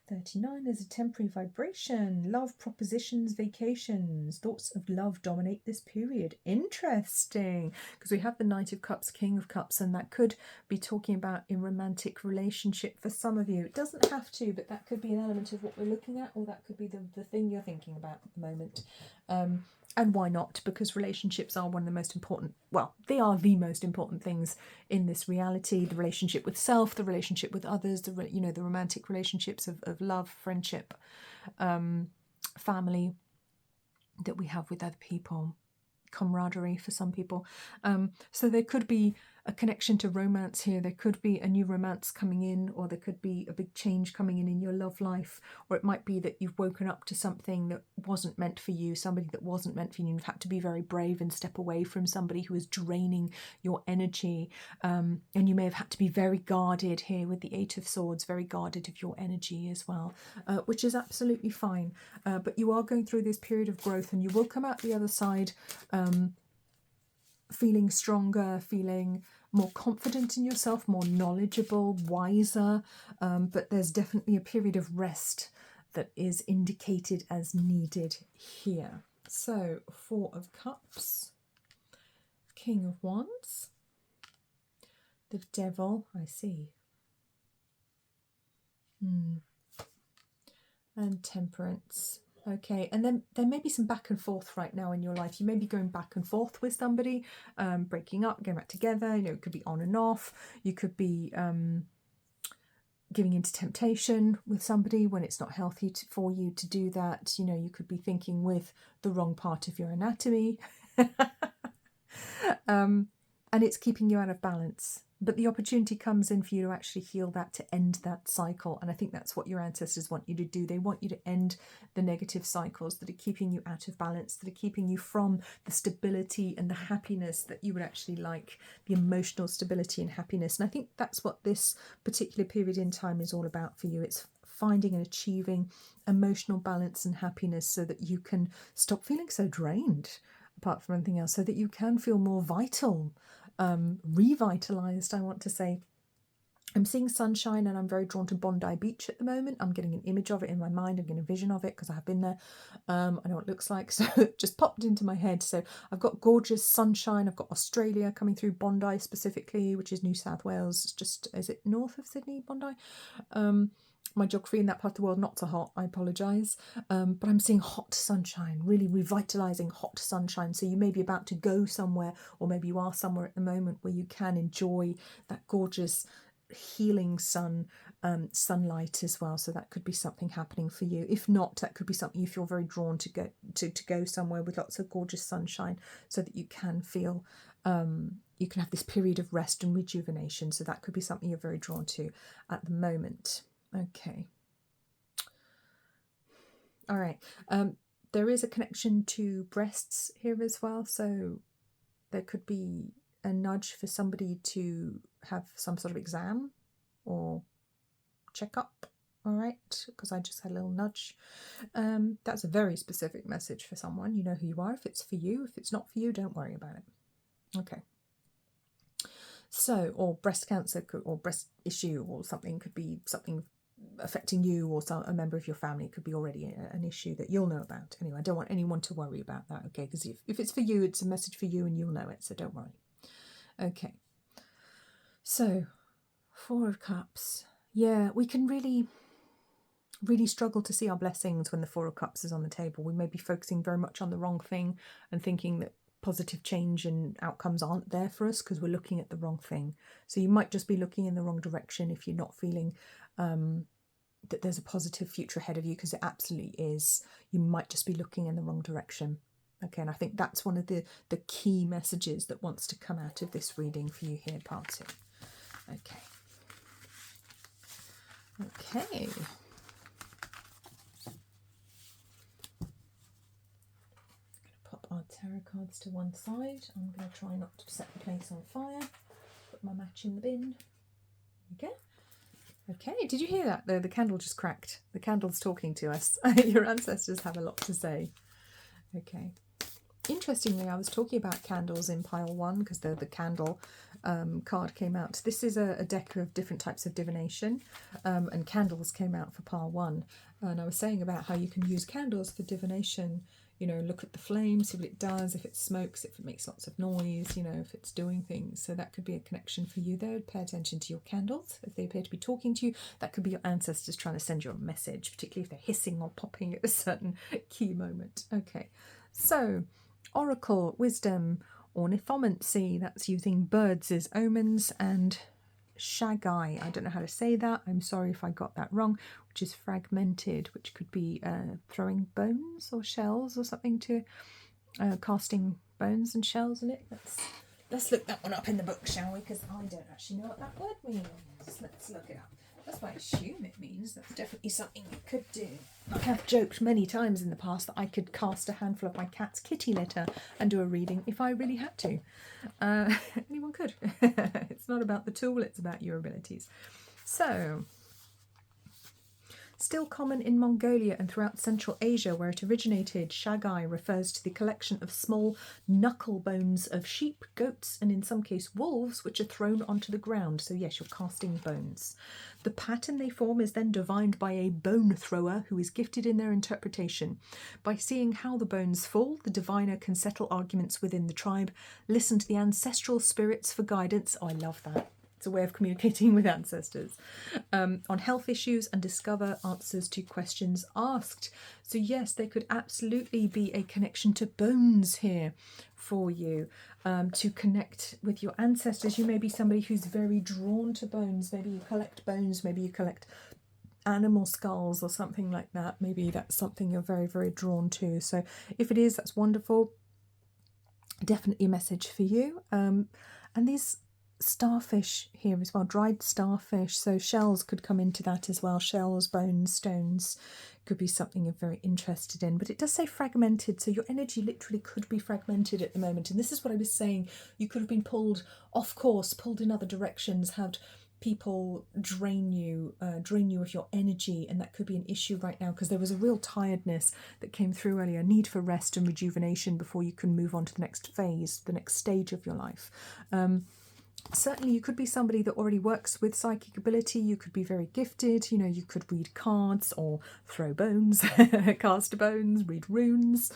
39 is a temporary vibration. Love, propositions, vacations, thoughts of love dominate this period. Interesting, because we have the Knight of Cups, King of Cups, and that could be talking about a romantic relationship for some of you. It doesn't have to, but that could be an element of what we're looking at, or that could be the thing you're thinking about at the moment. And why not? Because relationships are one of the most important, well, they are the most important things in this reality. The relationship with self, the relationship with others, the romantic relationships of love, friendship, family that we have with other people, camaraderie for some people. So there could be a connection to romance here. There could be a new romance coming in, or there could be a big change coming in your love life, or it might be that you've woken up to something that wasn't meant for you, somebody that wasn't meant for you. You've had to be very brave and step away from somebody who is draining your energy, and you may have had to be very guarded here with the 8 of Swords, very guarded of your energy as well, which is absolutely fine. But you are going through this period of growth, and you will come out the other side feeling stronger, feeling more confident in yourself, more knowledgeable, wiser, but there's definitely a period of rest that is indicated as needed here. So 4 of Cups, King of Wands, the Devil, I see, and Temperance. Okay, and then there may be some back and forth right now in your life. You may be going back and forth with somebody, breaking up, going back together. It could be on and off. You could be giving into temptation with somebody when it's not healthy for you to do that. You could be thinking with the wrong part of your anatomy. And it's keeping you out of balance. But the opportunity comes in for you to actually heal that, to end that cycle. And I think that's what your ancestors want you to do. They want you to end the negative cycles that are keeping you out of balance, that are keeping you from the stability and the happiness that you would actually like, the emotional stability and happiness. And I think that's what this particular period in time is all about for you. It's finding and achieving emotional balance and happiness so that you can stop feeling so drained, apart from anything else, so that you can feel more vital, revitalized, I want to say. I'm seeing sunshine, and I'm very drawn to Bondi Beach at the moment. I'm getting an image of it in my mind. I'm getting a vision of it because I have been there. I know what it looks like, so it just popped into my head. So I've got gorgeous sunshine. I've got Australia coming through, Bondi specifically, which is New South Wales. It's just, is it north of Sydney, Bondi? My geography in that part of the world, not so hot, I apologise. But I'm seeing hot sunshine, really revitalising hot sunshine. So you may be about to go somewhere, or maybe you are somewhere at the moment where you can enjoy that gorgeous healing sunlight as well. So that could be something happening for you. If not, that could be something you feel very drawn to go somewhere with lots of gorgeous sunshine, so that you can feel you can have this period of rest and rejuvenation. So that could be something you're very drawn to at the moment. Okay. All right. There is a connection to breasts here as well. So there could be a nudge for somebody to have some sort of exam or checkup. All right, because I just had a little nudge. That's a very specific message for someone. You know who you are. If it's for you, if it's not for you, don't worry about it. Okay. So, or breast cancer or breast issue or something could be something affecting you or a member of your family. It could be already an issue that you'll know about. Anyway, I don't want anyone to worry about that, okay? Because if it's for you, it's a message for you and you'll know it, so don't worry. Okay. So, 4 of Cups. Yeah, we can really struggle to see our blessings when the 4 of Cups is on the table. We may be focusing very much on the wrong thing and thinking that positive change and outcomes aren't there for us because we're looking at the wrong thing. So you might just be looking in the wrong direction if you're not feeling that there's a positive future ahead of you, because it absolutely is. You might just be looking in the wrong direction. Okay, and I think that's one of the key messages that wants to come out of this reading for you here, part 2. Okay. Okay. Pop our tarot cards to one side. I'm going to try not to set the place on fire. Put my match in the bin. There we go. Okay, did you hear that? The candle just cracked. The candle's talking to us. Your ancestors have a lot to say. Okay. Interestingly, I was talking about candles in pile 1 because the candle card came out. This is a deck of different types of divination, and candles came out for pile 1. And I was saying about how you can use candles for divination. You know, look at the flame, see what it does, if it smokes, if it makes lots of noise, you know, if it's doing things. So that could be a connection for you there. Pay attention to your candles. If they appear to be talking to you, that could be your ancestors trying to send you a message, particularly if they're hissing or popping at a certain key moment. Okay, so oracle, wisdom, ornithomancy, that's using birds as omens, and shagai, I don't know how to say that, I'm sorry if I got that wrong, which is fragmented, which could be throwing bones or shells or something, to casting bones and shells in it. Let's look that one up in the book, shall we? Because I don't actually know what that word means. Let's look it up. That's what I assume it means. That's definitely something you could do. I have joked many times in the past that I could cast a handful of my cat's kitty litter and do a reading if I really had to. Anyone could. It's not about the tool, it's about your abilities. So, still common in Mongolia and throughout Central Asia where it originated, shagai refers to the collection of small knuckle bones of sheep, goats, and in some case wolves, which are thrown onto the ground. So yes, you're casting bones. The pattern they form is then divined by a bone thrower who is gifted in their interpretation. By seeing how the bones fall, the diviner can settle arguments within the tribe, listen to the ancestral spirits for guidance. Oh, I love that. It's a way of communicating with ancestors, on health issues, and discover answers to questions asked. So yes, there could absolutely be a connection to bones here for you, to connect with your ancestors. You may be somebody who's very drawn to bones. Maybe you collect bones, maybe you collect animal skulls or something like that. Maybe that's something you're very, very drawn to. So if it is, that's wonderful. Definitely a message for you. And these starfish here as well, dried starfish, so shells could come into that as well. Shells, bones, stones could be something you're very interested in. But it does say fragmented, so your energy literally could be fragmented at the moment. And this is what I was saying, you could have been pulled off course, pulled in other directions, had people drain you of your energy, and that could be an issue right now because there was a real tiredness that came through earlier, need for rest and rejuvenation before you can move on to the next phase, the next stage of your life. Certainly you could be somebody that already works with psychic ability. You could be very gifted, you know, you could read cards or throw bones, cast bones, read runes.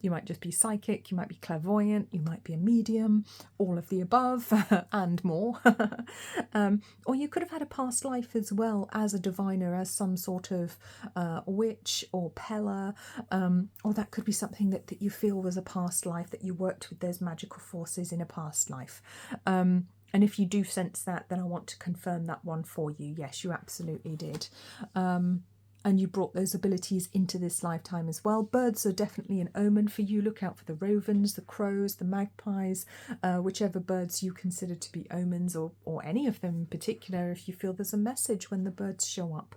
You might just be psychic, you might be clairvoyant, you might be a medium, all of the above and more. Or you could have had a past life as well as a diviner, as some sort of witch or peller, or that could be something that you feel was a past life, that you worked with those magical forces in a past life. And if you do sense that, then I want to confirm that one for you. Yes, you absolutely did. And you brought those abilities into this lifetime as well. Birds are definitely an omen for you. Look out for the rovens, the crows, the magpies, whichever birds you consider to be omens, or any of them in particular, if you feel there's a message when the birds show up.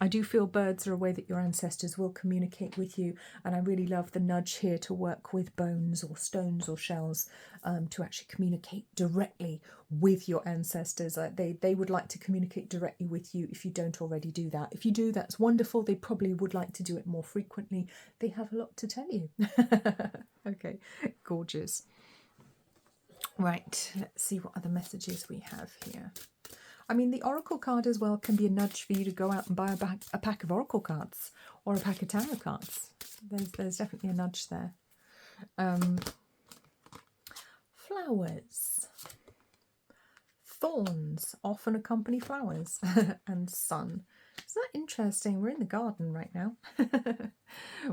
I do feel birds are a way that your ancestors will communicate with you, and I really love the nudge here to work with bones or stones or shells, to actually communicate directly with your ancestors. They would like to communicate directly with you if you don't already do that. If you do, that's wonderful. They probably would like to do it more frequently. They have a lot to tell you. Okay, gorgeous. Right, let's see what other messages we have here. I mean, the Oracle card as well can be a nudge for you to go out and buy a pack of Oracle cards or a pack of Tarot cards. There's definitely a nudge there. Flowers. Thorns often accompany flowers. And sun. Isn't that interesting? We're in the garden right now.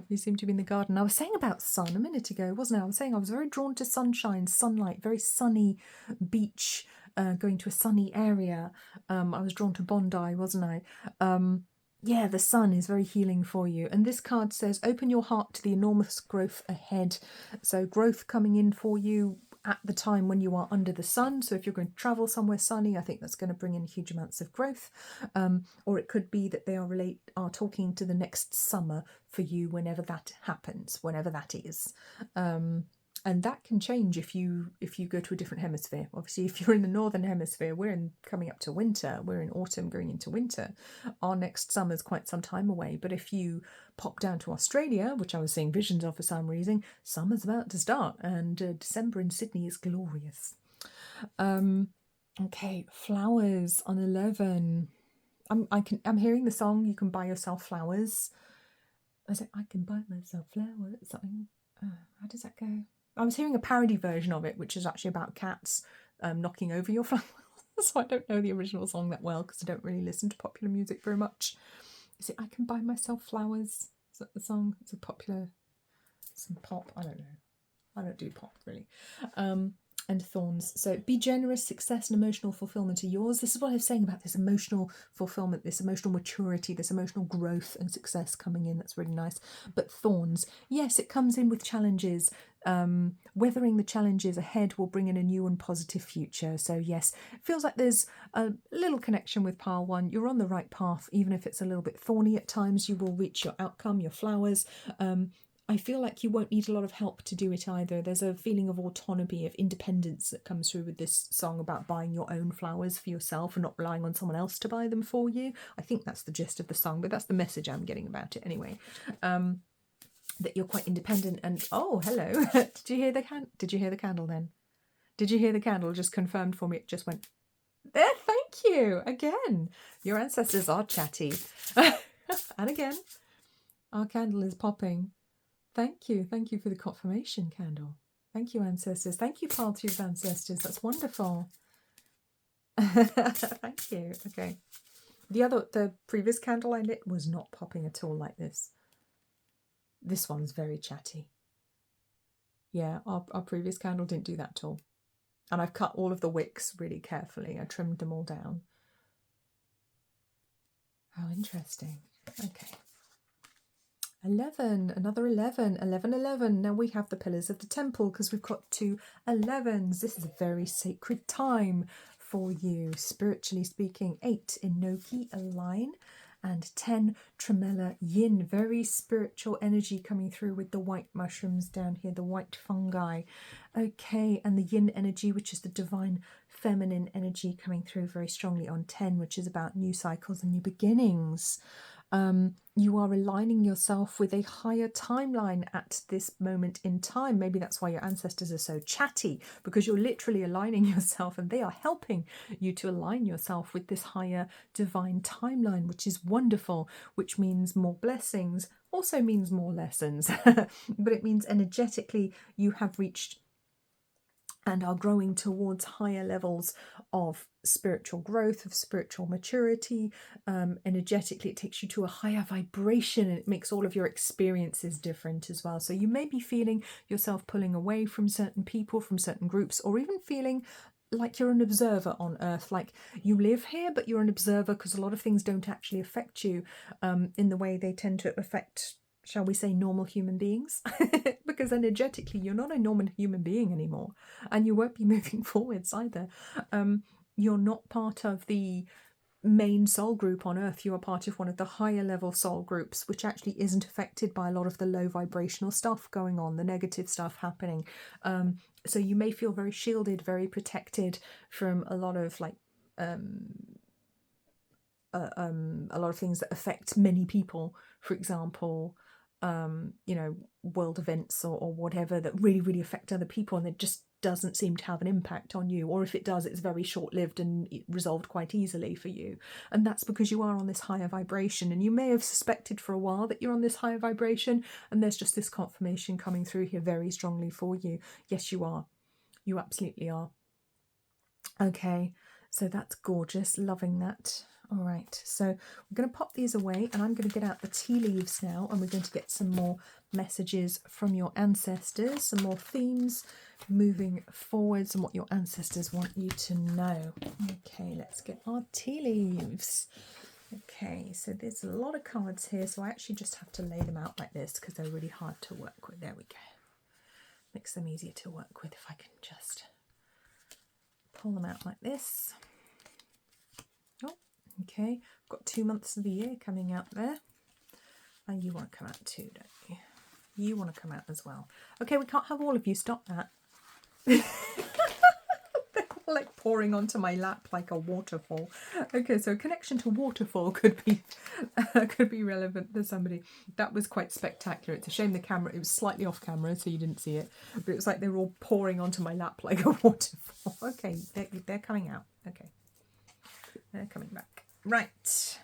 We seem to be in the garden. I was saying about sun a minute ago, wasn't I? I was saying I was very drawn to sunshine, sunlight, very sunny beach going to a sunny area. I was drawn to Bondi, wasn't I? Yeah, the sun is very healing for you. And this card says, open your heart to the enormous growth ahead. So growth coming in for you at the time when you are under the sun. So if you're going to travel somewhere sunny, I think that's going to bring in huge amounts of growth. Or it could be that they are talking to the next summer for you whenever that happens, whenever that is. And that can change if you go to a different hemisphere. Obviously, if you're in the northern hemisphere, we're coming up to winter. We're in autumn going into winter. Our next summer's quite some time away. But if you pop down to Australia, which I was seeing visions of for some reason, summer's about to start. And December in Sydney is glorious. Okay, flowers on 11. I'm hearing the song, You Can Buy Yourself Flowers. I was like, I can buy myself flowers. Something. How does that go? I was hearing a parody version of it, which is actually about cats knocking over your flowers. So I don't know the original song that well because I don't really listen to popular music very much. Is it I Can Buy Myself Flowers? Is that the song? It's a popular, some pop. I don't know. I don't do pop really. And thorns. So be generous, success and emotional fulfillment are yours. This is what I was saying about this emotional fulfillment, this emotional maturity, this emotional growth and success coming in. That's really nice. But thorns, yes, it comes in with challenges. Weathering the challenges ahead will bring in a new and positive future. So yes, it feels like there's a little connection with pile 1. You're on the right path, even if it's a little bit thorny at times. You will reach your outcome, your flowers. I feel like you won't need a lot of help to do it either. There's a feeling of autonomy, of independence that comes through with this song about buying your own flowers for yourself and not relying on someone else to buy them for you. I think that's the gist of the song, but that's the message I'm getting about it anyway. That you're quite independent and oh, hello. Did you hear the candle then? Did you hear the candle? Just confirmed for me. It just went there. Thank you again. Your ancestors are chatty. And again, our candle is popping. Thank you for the confirmation candle. Thank you, ancestors. Thank you, pile 2's ancestors. That's wonderful. Thank you. Okay. The previous candle I lit was not popping at all like this. This one's very chatty. Yeah, our previous candle didn't do that at all. And I've cut all of the wicks really carefully. I trimmed them all down. How interesting. Okay. 11, another 11, 11, 11. Now we have the pillars of the temple because we've got 2 11s. This is a very sacred time for you, spiritually speaking. 8 Inoki align and 10 Tremella yin. Very spiritual energy coming through with the white mushrooms down here, the white fungi. Okay, and the yin energy, which is the divine feminine energy coming through very strongly on 10, which is about new cycles and new beginnings. You are aligning yourself with a higher timeline at this moment in time. Maybe that's why your ancestors are so chatty, because you're literally aligning yourself and they are helping you to align yourself with this higher divine timeline, which is wonderful, which means more blessings, also means more lessons, but it means energetically you have reached and are growing towards higher levels of spiritual growth, of spiritual maturity. Energetically, it takes you to a higher vibration and it makes all of your experiences different as well. So you may be feeling yourself pulling away from certain people, from certain groups, or even feeling like you're an observer on Earth, like you live here, but you're an observer because a lot of things don't actually affect you in the way they tend to affect, shall we say, normal human beings. Because energetically you're not a normal human being anymore, and you won't be moving forwards either. You're not part of the main soul group on Earth. You are part of one of the higher level soul groups, which actually isn't affected by a lot of the low vibrational stuff going on, the negative stuff happening. So you may feel very shielded, very protected from a lot of a lot of things that affect many people. For example, world events or whatever that really, really affect other people, and it just doesn't seem to have an impact on you. Or if it does, it's very short-lived and resolved quite easily for you. And that's because you are on this higher vibration, and you may have suspected for a while that you're on this higher vibration, and there's just this confirmation coming through here very strongly for you. Yes, you are. You absolutely are. Okay, so that's gorgeous. Loving that. All right, so we're going to pop these away, and I'm going to get out the tea leaves now, and we're going to get some more messages from your ancestors, some more themes moving forwards and what your ancestors want you to know. Okay, let's get our tea leaves. Okay, so there's a lot of cards here, so I actually just have to lay them out like this because they're really hard to work with. There we go. Makes them easier to work with if I can just pull them out like this. Oh, okay, I've got 2 months of the year coming out there. And you want to come out too, don't you? You want to come out as well. Okay, we can't have all of you. Stop that. They're like pouring onto my lap like a waterfall. Okay, so connection to waterfall could be relevant to somebody. That was quite spectacular. It's a shame the camera, it was slightly off camera, so you didn't see it. But it was like they were all pouring onto my lap like a waterfall. Okay, they're coming out. Okay, they're coming back. Right.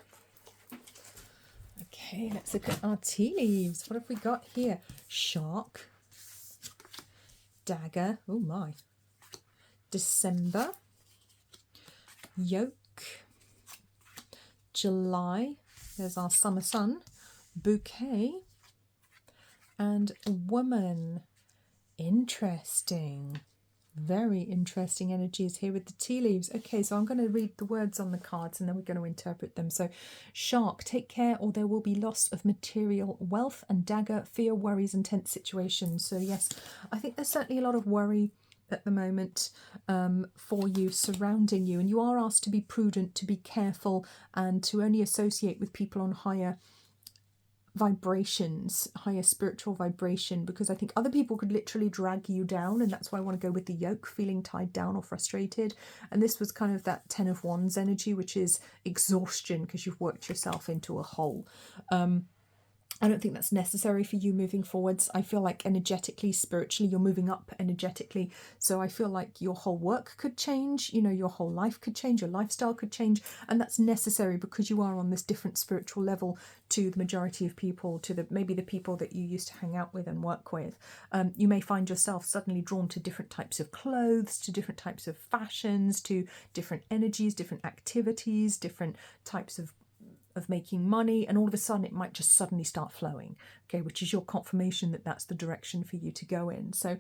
Okay, let's look at our tea leaves. What have we got here? Shark, dagger, oh my, December, yoke, July, there's our summer sun, bouquet, and woman. Interesting. Very interesting energies here with the tea leaves. Okay, so I'm going to read the words on the cards and then we're going to interpret them. So, shark, take care or there will be loss of material wealth, and dagger, fear, worries and tense situations. So yes, I think there's certainly a lot of worry at the moment for you, surrounding you, and you are asked to be prudent, to be careful, and to only associate with people on higher vibrations, higher spiritual vibration, because I think other people could literally drag you down, and that's why I want to go with the yoke, feeling tied down or frustrated. And this was kind of that 10 of Wands energy, which is exhaustion because you've worked yourself into a hole. I don't think that's necessary for you moving forwards. I feel like energetically, spiritually, you're moving up energetically. So I feel like your whole work could change, you know, your whole life could change, your lifestyle could change. And that's necessary because you are on this different spiritual level to the majority of people, to maybe the people that you used to hang out with and work with. You may find yourself suddenly drawn to different types of clothes, to different types of fashions, to different energies, different activities, different types of making money, and all of a sudden it might just suddenly start flowing, okay, which is your confirmation that that's the direction for you to go in. So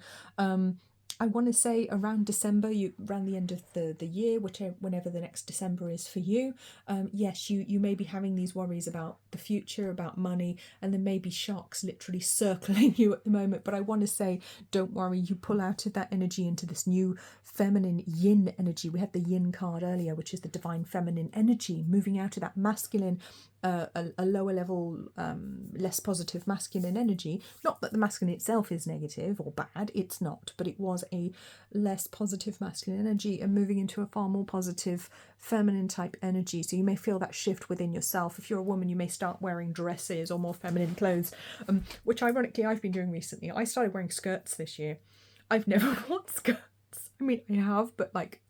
I want to say around December, around the end of the year, whenever the next December is for you, yes, you may be having these worries about the future, about money, and there may be sharks literally circling you at the moment. But I want to say, don't worry, you pull out of that energy into this new feminine yin energy. We had the yin card earlier, which is the divine feminine energy, moving out of that masculine, a lower level, less positive masculine energy. Not that the masculine itself is negative or bad, it's not, but it was a less positive masculine energy and moving into a far more positive feminine type energy. So you may feel that shift within yourself. If you're a woman, you may start wearing dresses or more feminine clothes, which ironically I've been doing recently. I started wearing skirts this year. I've never worn skirts. I mean, I have, but like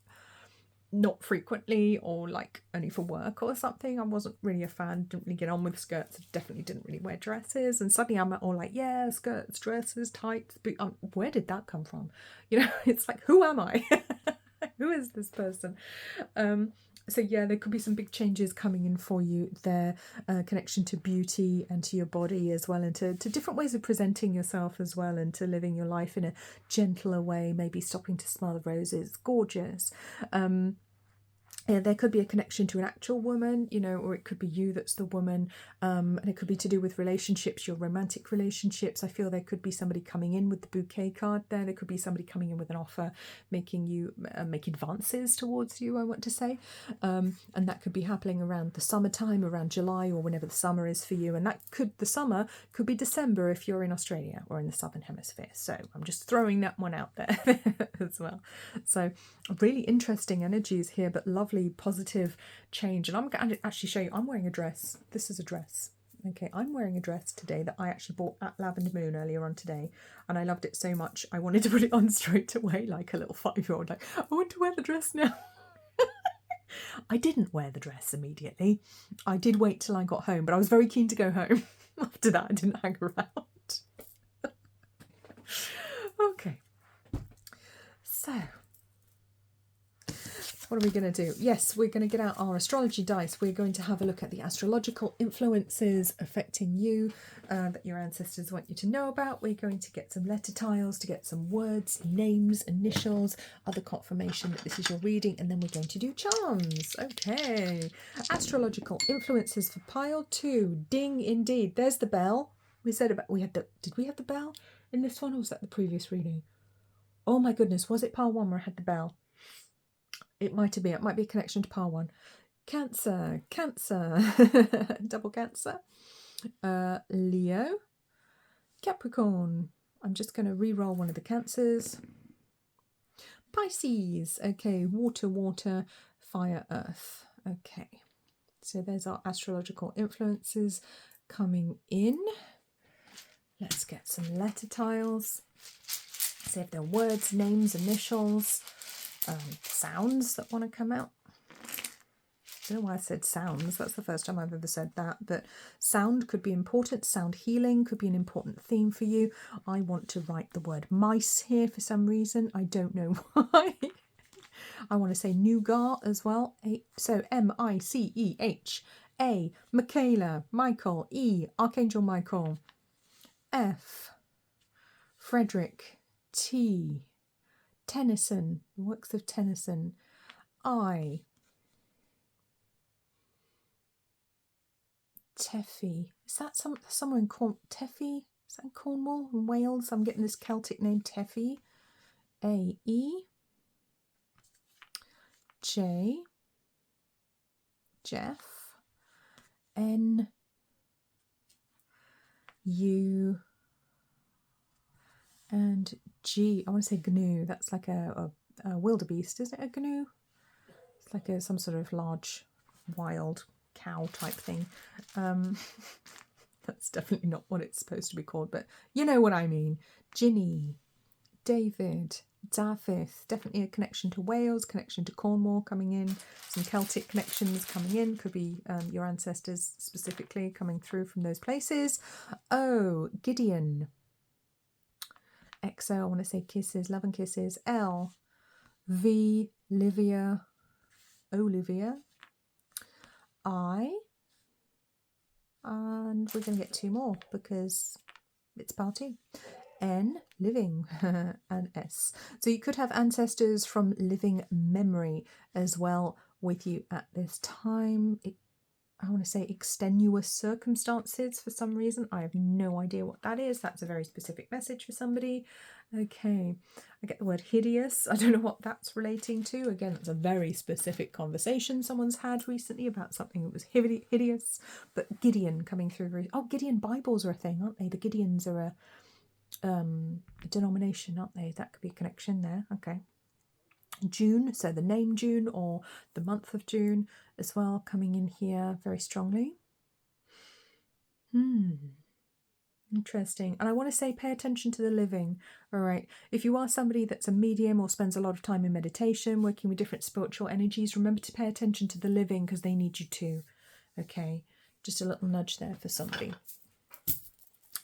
not frequently, or like only for work or something. I wasn't really a fan, didn't really get on with skirts, definitely didn't really wear dresses, and suddenly I'm all like, yeah, skirts, dresses, tights, but where did that come from? You know, it's like, who am I? Who is this person? So yeah, there could be some big changes coming in for you there, connection to beauty and to your body as well, and to different ways of presenting yourself as well, and to living your life in a gentler way, maybe stopping to smell the roses. Gorgeous. Yeah, there could be a connection to an actual woman, you know, or it could be you that's the woman, and it could be to do with relationships, your romantic relationships. I feel there could be somebody coming in with the bouquet card there. There could be somebody coming in with an offer, making you make advances towards you, I want to say. And that could be happening around the summertime, around July, or whenever the summer is for you. And the summer could be December if you're in Australia or in the Southern Hemisphere. So I'm just throwing that one out there as well. So really interesting energies here, but lovely positive change. And I'm going to actually show you, I'm wearing a dress. This is a dress. Okay, I'm wearing a dress today that I actually bought at Lavender Moon earlier on today, and I loved it so much I wanted to put it on straight away like a little 5-year-old, like, I want to wear the dress now. I didn't wear the dress immediately. I did wait till I got home, but I was very keen to go home. After that I didn't hang around. Okay, so What are we going to do? Yes, we're going to get out our astrology dice. We're going to have a look at the astrological influences affecting you that your ancestors want you to know about. We're going to get some letter tiles to get some words, names, initials, other confirmation that this is your reading, and then we're going to do charms. Okay. Astrological influences for pile 2. Ding indeed. There's the bell. We said about did we have the bell in this one, or was that the previous reading? Oh my goodness, was it pile 1 where I had the bell? It might be a connection to pile 1. Cancer, double Cancer. Leo, Capricorn. I'm just going to re-roll one of the Cancers. Pisces. Okay, water, fire, earth. Okay, so there's our astrological influences coming in. Let's get some letter tiles. See if there are words, names, initials, sounds that want to come out. I don't know why I said sounds. That's the first time I've ever said that. But sound could be important. Sound healing could be an important theme for you. I want to write the word mice here for some reason. I don't know why. I want to say nougat as well. So M-I-C-E-H. A, Michaela, Michael. E, Archangel Michael. F, Frederick. T, Tennyson, the works of Tennyson. I, Teffy. Is that somewhere in Teffy? Is that in Cornwall, in Wales? I'm getting this Celtic name, Teffy. A, E, J, Jeff. N, U, and G. I want to say GNU. That's like a wildebeest, isn't it? A GNU? It's like some sort of large wild cow type thing. That's definitely not what it's supposed to be called, but you know what I mean. Ginny, David, Dafith, definitely a connection to Wales, connection to Cornwall coming in, some Celtic connections coming in, could be your ancestors specifically coming through from those places. O, Gideon. XO, I want to say kisses, love and kisses. L, V, Livia, Olivia. I, and we're going to get 2 more because it's part 2. N, living, and S. So you could have ancestors from living memory as well with you at this time. I want to say extenuous circumstances for some reason. I have no idea what that is. That's a very specific message for somebody. Okay, I get the word hideous. I don't know what that's relating to. Again, it's a very specific conversation someone's had recently about something that was hideous. But Gideon coming through. Oh, Gideon Bibles are a thing, aren't they? The Gideons are a denomination, aren't they? That could be a connection there. Okay. June, so the name June or the month of June as well, coming in here very strongly. Interesting. And I want to say pay attention to the living. All right. If you are somebody that's a medium or spends a lot of time in meditation, working with different spiritual energies, remember to pay attention to the living because they need you too. Okay. Just a little nudge there for somebody.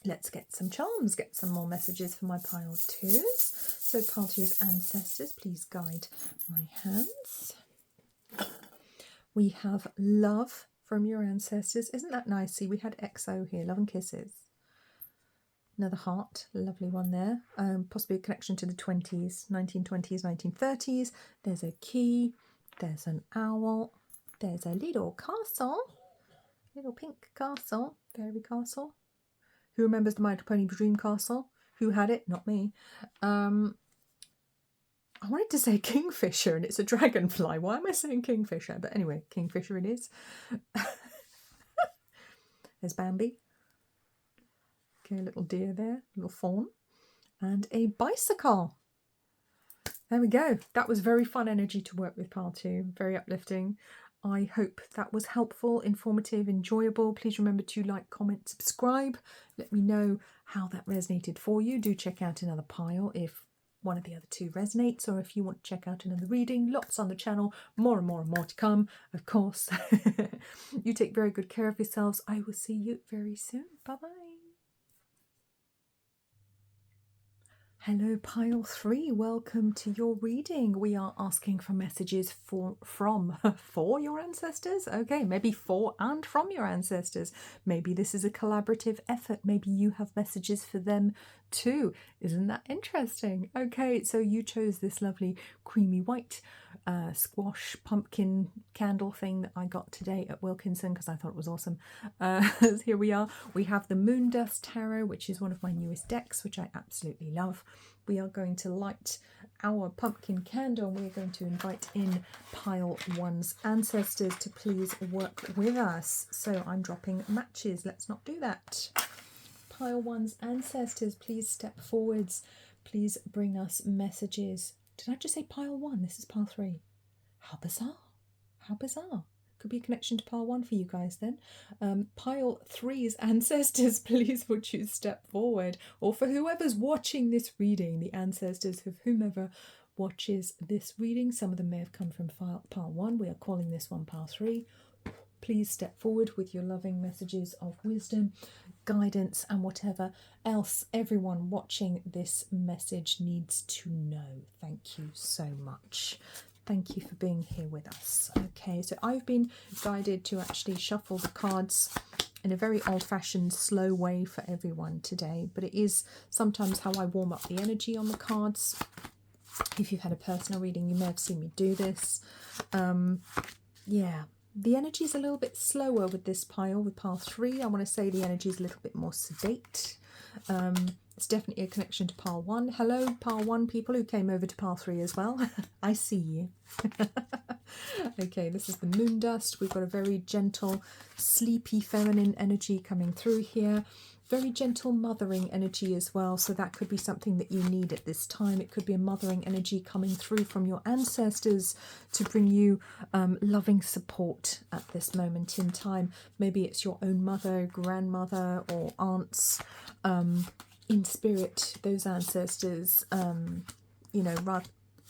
Let's get some charms, get some more messages for my pile 2s. So pile 2's ancestors, please guide my hands. We have love from your ancestors. Isn't that nice? See, we had XO here, love and kisses. Another heart, lovely one there. Possibly a connection to the 20s, 1920s, 1930s. There's a key, there's an owl, there's a little castle, little pink castle, fairy castle. Who remembers the My Little Pony Dream Castle? Who had it? Not me. I wanted to say kingfisher and it's a dragonfly. Why am I saying kingfisher? But anyway, kingfisher it is. There's Bambi. Okay, a little deer there, little fawn. And a bicycle. There we go. That was very fun energy to work with, pile 2. Very uplifting. I hope that was helpful, informative, enjoyable. Please remember to like, comment, subscribe. Let me know how that resonated for you. Do check out another pile if one of the other 2 resonates, or if you want to check out another reading. Lots on the channel, more and more and more to come, of course. You take very good care of yourselves. I will see you very soon. Bye-bye. Hello, pile 3. Welcome to your reading. We are asking for messages for your ancestors. Okay, maybe for and from your ancestors. Maybe this is a collaborative effort. Maybe you have messages for them too. Isn't that interesting? Okay, so you chose this lovely creamy white squash pumpkin candle thing that I got today at Wilkinson because I thought it was awesome. Here we are. We have the Moon Dust Tarot, which is one of my newest decks, which I absolutely love. We are going to light our pumpkin candle and we're going to invite in pile 1's ancestors to please work with us. So I'm dropping matches. Let's not do that. Pile 1's ancestors, please step forwards. Please bring us messages. Did I just say pile 1? This is pile 3. How bizarre. How bizarre. Could be a connection to pile 1 for you guys then. Pile 3's ancestors, please would you step forward? Or for whoever's watching this reading, the ancestors of whomever watches this reading. Some of them may have come from pile 1. We are calling this one pile 3. Please step forward with your loving messages of wisdom, guidance, and whatever else everyone watching this message needs to know. Thank you so much. Thank you for being here with us. Okay, so I've been guided to actually shuffle the cards in a very old-fashioned, slow way for everyone today, but it is sometimes how I warm up the energy on the cards. If you've had a personal reading, you may have seen me do this. Yeah. The energy is a little bit slower with this pile, with pile 3. I want to say the energy is a little bit more sedate. It's definitely a connection to pile 1. Hello, pile 1 people who came over to pile 3 as well. I see you. Okay, this is the moon dust. We've got a very gentle, sleepy, feminine energy coming through here. Very gentle mothering energy as well, so that could be something that you need at this time. It could be a mothering energy coming through from your ancestors to bring you loving support at this moment in time. Maybe it's your own mother, grandmother, or aunts in spirit, those ancestors, you know,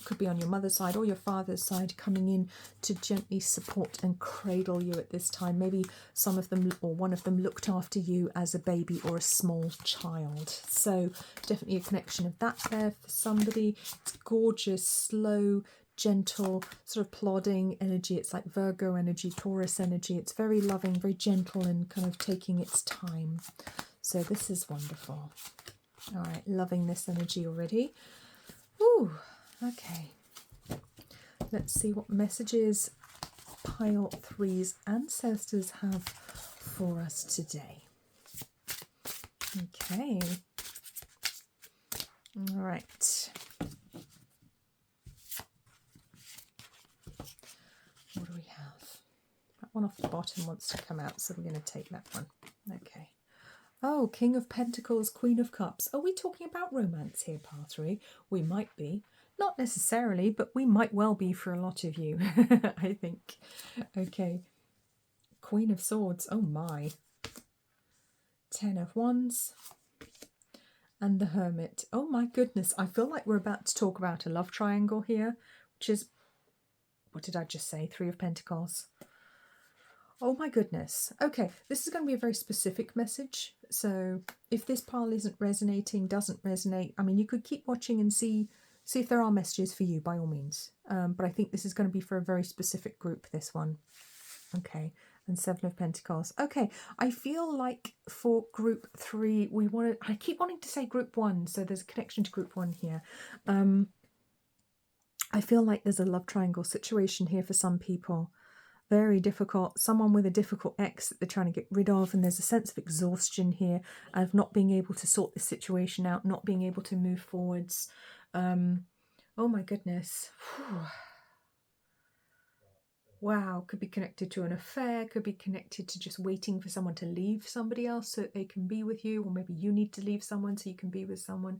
could be on your mother's side or your father's side, coming in to gently support and cradle you at this time. Maybe some of them or one of them looked after you as a baby or a small child. So definitely a connection of that there for somebody. It's gorgeous, slow, gentle, sort of plodding energy. It's like Virgo energy, Taurus energy. It's very loving, very gentle and kind of taking its time. So this is wonderful. All right, loving this energy already. Ooh. Okay, let's see what messages pile 3's ancestors have for us today. Okay, all right. What do we have? That one off the bottom wants to come out, so we're going to take that one. Okay. Oh, King of Pentacles, Queen of Cups. Are we talking about romance here, pile 3? We might be. Not necessarily, but we might well be for a lot of you, I think. Okay. Queen of Swords. Oh my. 10 of Wands. And the Hermit. Oh my goodness. I feel like we're about to talk about a love triangle here, which is, what did I just say? 3 of Pentacles. Oh my goodness. Okay, this is going to be a very specific message. So if this pile isn't resonating, doesn't resonate, I mean, you could keep watching and see if there are messages for you, by all means. But I think this is going to be for a very specific group, this one. Okay, and 7 of Pentacles. Okay, I feel like for group 3, I keep wanting to say group 1, so there's a connection to group 1 here. I feel like there's a love triangle situation here for some people. Very difficult. Someone with a difficult ex that they're trying to get rid of, and there's a sense of exhaustion here of not being able to sort this situation out, not being able to move forwards. Oh my goodness. Whew. Wow, could be connected to an affair, could be connected to just waiting for someone to leave somebody else so that they can be with you, or maybe you need to leave someone so you can be with someone.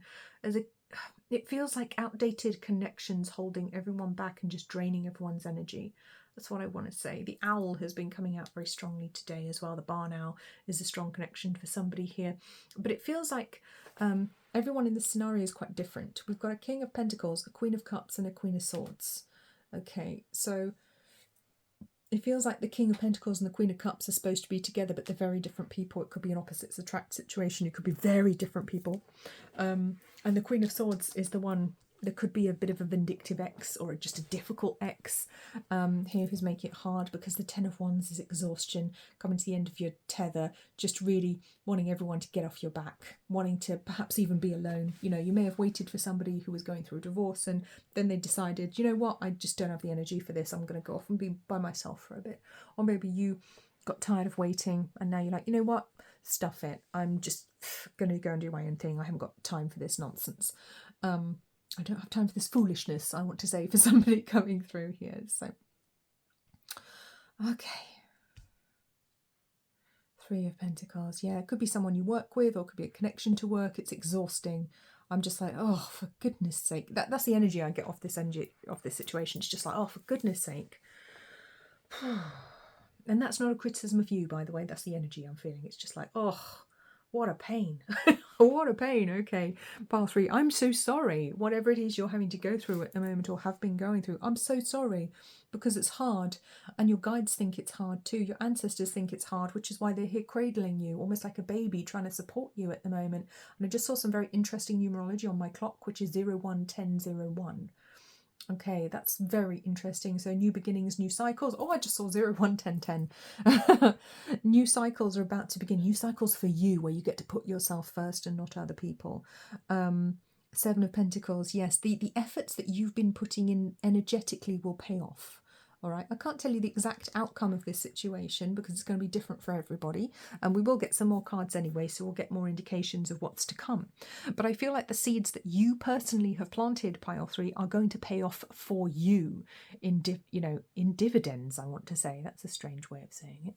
It feels like outdated connections holding everyone back and just draining everyone's energy. That's what I want to say. The owl has been coming out very strongly today as well. The barn owl is a strong connection for somebody here. But it feels like everyone in this scenario is quite different. We've got a King of Pentacles, a Queen of Cups, and a Queen of Swords. Okay, so It feels like the King of Pentacles and the Queen of Cups are supposed to be together, but they're very different people. It could be an opposites attract situation. It could be very different people. And the Queen of Swords is the one that could be a bit of a vindictive ex or just a difficult ex here who's making it hard, because the Ten of Wands is exhaustion, coming to the end of your tether, just really wanting everyone to get off your back, wanting to perhaps even be alone. You know, you may have waited for somebody who was going through a divorce and then they decided, you know what, I just don't have the energy for this. I'm going to go off and be by myself for a bit. Or maybe you got tired of waiting and now you're like, you know what, stuff it. I'm just going to go and do my own thing. I haven't got time for this nonsense. I don't have time for this foolishness, I want to say, for somebody coming through here. So, okay. Three of Pentacles. Yeah, it could be someone you work with, or it could be a connection to work. It's exhausting. I'm just like, oh, for goodness sake. That's the energy I get off this situation. It's just like, oh, for goodness sake. And that's not a criticism of you, by the way. That's the energy I'm feeling. It's just like, oh, what a pain. What a pain. Okay, pile 3. I'm so sorry. Whatever it is you're having to go through at the moment or have been going through, I'm so sorry, because it's hard. And your guides think it's hard too. Your ancestors think it's hard, which is why they're here cradling you, almost like a baby, trying to support you at the moment. And I just saw some very interesting numerology on my clock, which is 011001. Okay, that's very interesting. So new beginnings, new cycles. Oh, I just saw 011010. New cycles are about to begin. New cycles for you, where you get to put yourself first and not other people. Seven of Pentacles. Yes, the efforts that you've been putting in energetically will pay off. All right, I can't tell you the exact outcome of this situation because it's going to be different for everybody. And we will get some more cards anyway, so we'll get more indications of what's to come. But I feel like the seeds that you personally have planted, pile 3, are going to pay off for you in dividends, I want to say. That's a strange way of saying it.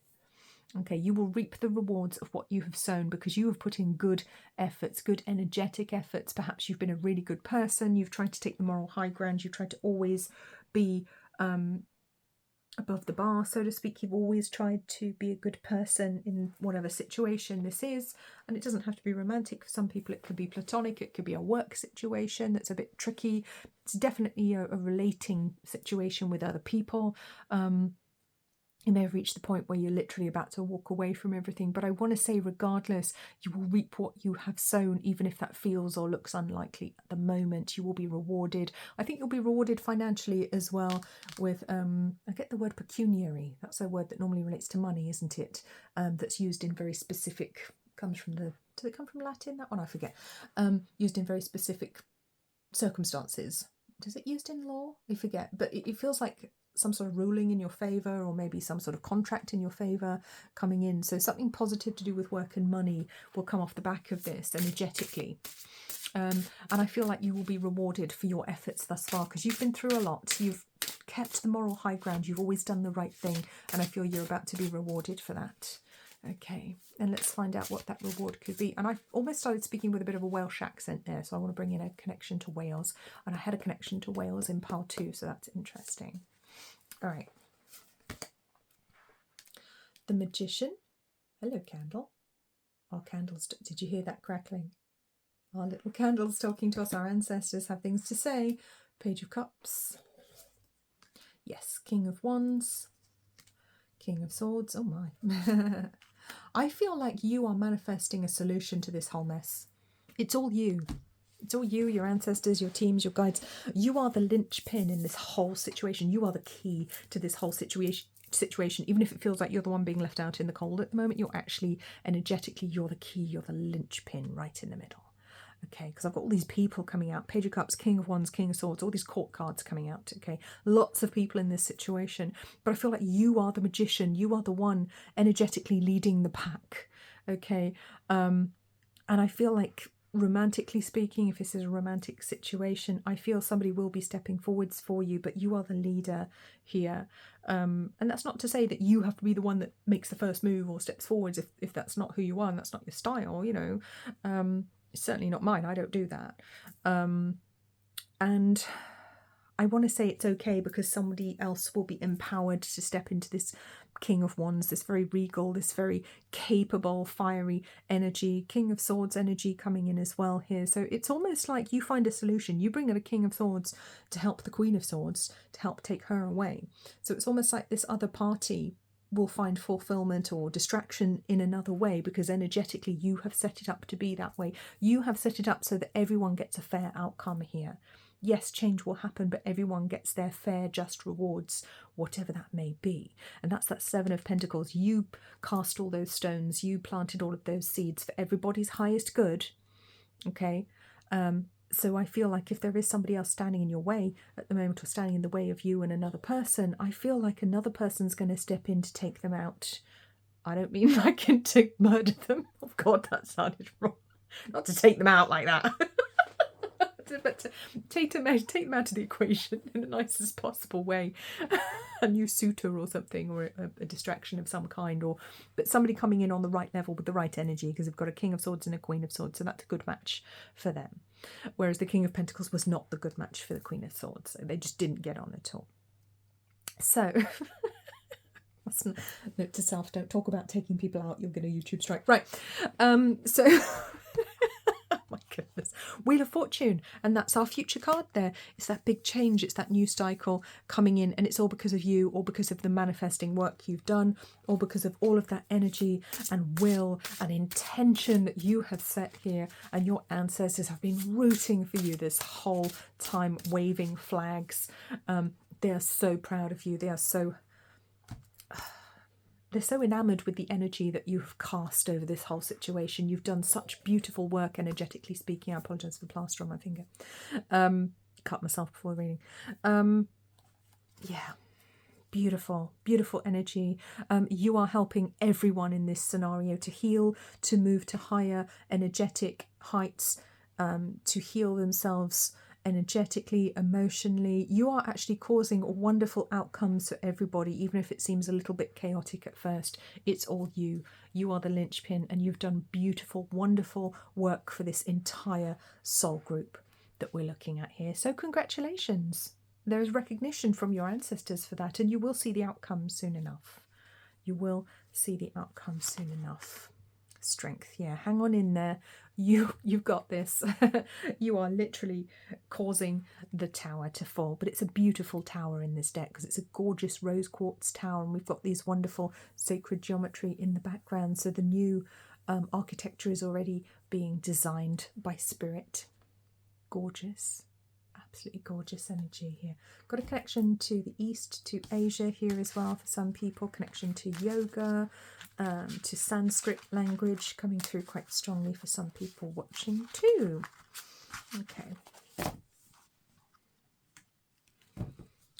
Okay, you will reap the rewards of what you have sown because you have put in good efforts, good energetic efforts. Perhaps you've been a really good person. You've tried to take the moral high ground. You've tried to always be above the bar, so to speak. You've always tried to be a good person in whatever situation this is, and it doesn't have to be romantic. For some people it could be platonic, it could be a work situation that's a bit tricky. It's definitely a relating situation with other people. You may have reached the point where you're literally about to walk away from everything, but I want to say regardless, you will reap what you have sown, even if that feels or looks unlikely at the moment. You will be rewarded. I think you'll be rewarded financially as well with, I get the word pecuniary. That's a word that normally relates to money, isn't it? That's used in very specific, comes from the, does it come from Latin? That one I forget. Used in very specific circumstances. Does it used in law? I forget, but it feels like some sort of ruling in your favour, or maybe some sort of contract in your favour coming in. So something positive to do with work and money will come off the back of this energetically. And I feel like you will be rewarded for your efforts thus far, because you've been through a lot. You've kept the moral high ground. You've always done the right thing. And I feel you're about to be rewarded for that. Okay, and let's find out what that reward could be. And I've almost started speaking with a bit of a Welsh accent there, so I want to bring in a connection to Wales. And I had a connection to Wales in pile 2, so that's interesting. All right. The Magician. Hello, candle. Our candles, did you hear that crackling? Our little candles talking to us. Our ancestors have things to say. Page of Cups. Yes, King of Wands. King of Swords. Oh my. I feel like you are manifesting a solution to this whole mess. It's all you. It's all you, your ancestors, your teams, your guides. You are the linchpin in this whole situation. You are the key to this whole situation. Even if it feels like you're the one being left out in the cold at the moment, you're actually energetically, you're the key, you're the linchpin right in the middle. Okay, because I've got all these people coming out. Page of Cups, King of Wands, King of Swords, all these court cards coming out. Okay, lots of people in this situation. But I feel like you are the magician. You are the one energetically leading the pack. Okay, and I feel like, romantically speaking, if this is a romantic situation, I feel somebody will be stepping forwards for you, but you are the leader here. And that's not to say that you have to be the one that makes the first move or steps forwards if that's not who you are and that's not your style, you know. It's certainly not mine. I don't do that. And I want to say it's okay, because somebody else will be empowered to step into this King of Wands, this very regal, this very capable, fiery energy, King of Swords energy coming in as well here. So it's almost like you find a solution. You bring in a King of Swords to help the Queen of Swords, to help take her away. So it's almost like this other party will find fulfillment or distraction in another way, because energetically you have set it up to be that way. You have set it up so that everyone gets a fair outcome here. Yes, change will happen, but everyone gets their fair, just rewards, whatever that may be. And that's that Seven of Pentacles. You cast all those stones, you planted all of those seeds for everybody's highest good. Okay. So I feel like if there is somebody else standing in your way at the moment, or standing in the way of you and another person, I feel like another person's going to step in to take them out. I don't mean like to murder them. Oh God, that sounded wrong. Not to take them out like that. But to take them out of the equation in the nicest possible way. A new suitor or something, or a distraction of some kind, but somebody coming in on the right level with the right energy, because they've got a King of Swords and a Queen of Swords, so that's a good match for them. Whereas the King of Pentacles was not the good match for the Queen of Swords, so they just didn't get on at all. So note to self, don't talk about taking people out, you'll get a YouTube strike. Right. So my goodness. Wheel of Fortune, and that's our future card there. It's that big change, it's that new cycle coming in, and it's all because of you, or because of the manifesting work you've done, or because of all of that energy and will and intention that you have set here, and your ancestors have been rooting for you this whole time, waving flags. They are so proud of you. They're so enamoured with the energy that you've cast over this whole situation. You've done such beautiful work, energetically speaking. I apologise for the plaster on my finger. Cut myself before reading. Yeah, beautiful, beautiful energy. You are helping everyone in this scenario to heal, to move to higher energetic heights, to heal themselves energetically, emotionally. You are actually causing wonderful outcomes for everybody, even if it seems a little bit chaotic at first. It's all you. You are the linchpin, and you've done beautiful, wonderful work for this entire soul group that we're looking at here. So congratulations. There is recognition from your ancestors for that, and you will see the outcome soon enough. You will see the outcome soon enough. Strength, yeah, hang on in there. You've got this. You are literally causing the tower to fall, but it's a beautiful tower in this deck, because it's a gorgeous rose quartz tower, and we've got these wonderful sacred geometry in the background. So the new architecture is already being designed by spirit. Gorgeous. Absolutely gorgeous energy here. Got a connection to the East, to Asia here as well for some people. Connection to yoga, to Sanskrit language coming through quite strongly for some people watching too. Okay.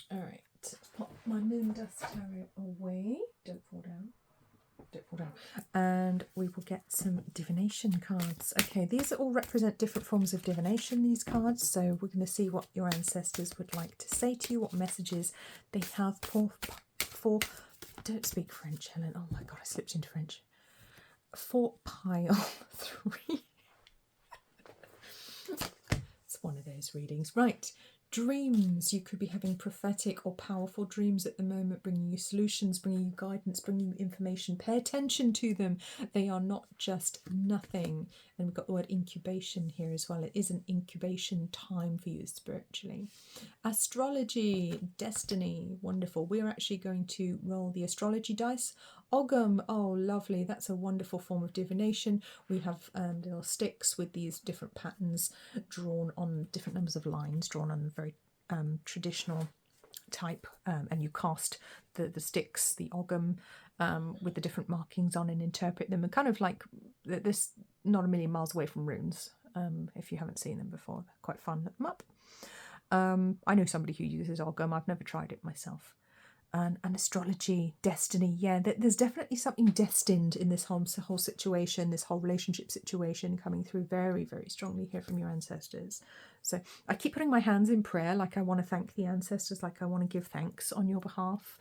All right. Pop my moon dust tarot away. Don't fall down. And we will get some divination cards. Okay, these all represent different forms of divination, these cards, so we're going to see what your ancestors would like to say to you, what messages they have for don't speak French, Helen. Oh my god, I slipped into French. For pile 3. It's one of those readings. Right. Dreams. You could be having prophetic or powerful dreams at the moment, bringing you solutions, bringing you guidance, bringing you information. Pay attention to them. They are not just nothing. And we've got the word incubation here as well. It is an incubation time for you spiritually. Astrology, destiny, wonderful. We're actually going to roll the astrology dice. Ogham, oh lovely, that's a wonderful form of divination. We have little sticks with these different patterns drawn on different numbers of lines, drawn on very traditional type, and you cast the sticks, the Ogham, with the different markings on, and interpret them, and kind of like this, not a million miles away from runes. If you haven't seen them before, they're quite fun. Look them up. I know somebody who uses Ogham. I've never tried it myself. And astrology, destiny, yeah, there's definitely something destined in this whole situation, this whole relationship situation coming through very, very strongly here from your ancestors. So I keep putting my hands in prayer, like I want to thank the ancestors, like I want to give thanks on your behalf.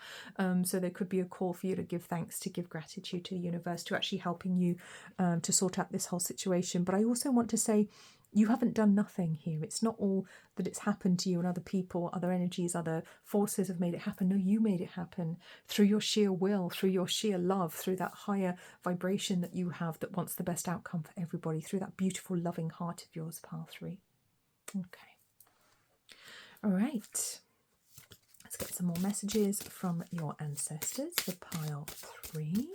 So there could be a call for you to give thanks, to give gratitude to the universe, to actually helping you to sort out this whole situation. But I also want to say, You haven't done nothing here. It's not all that it's happened to you and other people, other energies, other forces have made it happen. No, you made it happen through your sheer will, through your sheer love, through that higher vibration that you have that wants the best outcome for everybody, through that beautiful, loving heart of yours, pile 3. Okay. All right. Let's get some more messages from your ancestors for pile 3.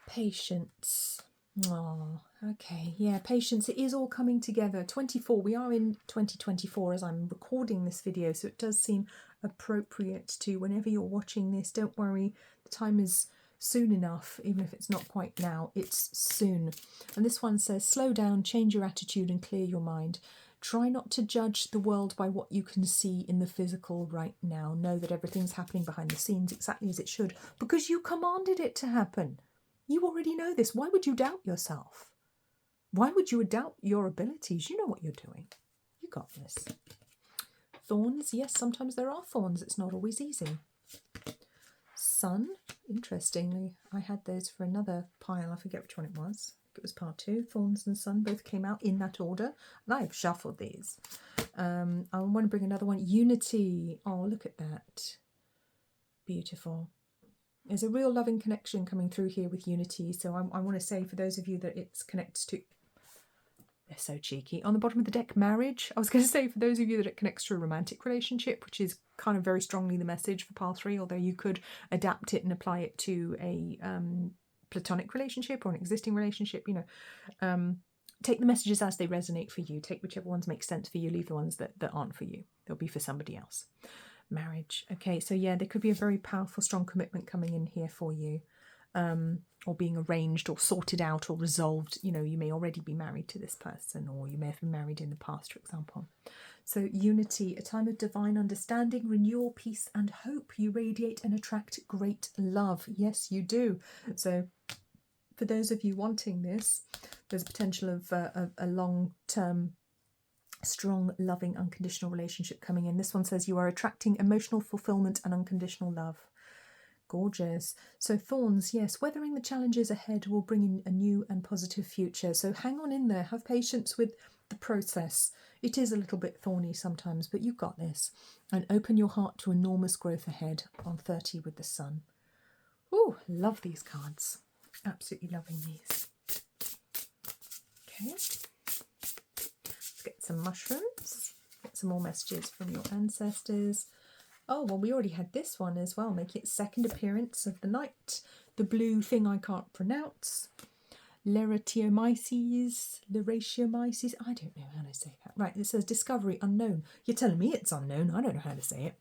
Patience. Oh, okay. Yeah, patience. It is all coming together. 24. We are in 2024 as I'm recording this video, so it does seem appropriate to whenever you're watching this. Don't worry, the time is soon enough, even if it's not quite now. It's soon. And this one says, slow down, change your attitude and clear your mind. Try not to judge the world by what you can see in the physical right now. Know that everything's happening behind the scenes exactly as it should, because you commanded it to happen. You already know this. Why would you doubt yourself? Why would you doubt your abilities? You know what you're doing. You got this. Thorns. Yes, sometimes there are thorns. It's not always easy. Sun. Interestingly, I had those for another pile. I forget which one it was. I think it was part 2. Thorns and sun both came out in that order. And I have shuffled these. I want to bring another one. Unity. Oh, look at that. Beautiful. There's a real loving connection coming through here with unity. So I want to say for those of you that it's connects to, they're so cheeky. On the bottom of the deck, marriage. I was going to say for those of you that it connects to a romantic relationship, which is kind of very strongly the message for pile 3, although you could adapt it and apply it to a platonic relationship or an existing relationship, you know. Take the messages as they resonate for you. Take whichever ones make sense for you. Leave the ones that aren't for you. They'll be for somebody else. Marriage. Okay, so yeah, there could be a very powerful, strong commitment coming in here for you, or being arranged or sorted out or resolved. You know, you may already be married to this person, or you may have been married in the past, for example. So unity, a time of divine understanding, renewal, peace and hope. You radiate and attract great love. Yes, you do. So for those of you wanting this, there's potential of a long-term strong, loving, unconditional relationship coming in. This one says you are attracting emotional fulfillment and unconditional love. Gorgeous. So thorns, yes, weathering the challenges ahead will bring in a new and positive future. So hang on in there. Have patience with the process. It is a little bit thorny sometimes, but you've got this. And open your heart to enormous growth ahead on 30 with the sun. Oh, love these cards. Absolutely loving these. Okay. Get some mushrooms, get some more messages from your ancestors. Oh, well, we already had this one as well. Make it second appearance of the night. The blue thing I can't pronounce. Leratiomyces. I don't know how to say that. Right, it says discovery unknown. You're telling me it's unknown. I don't know how to say it.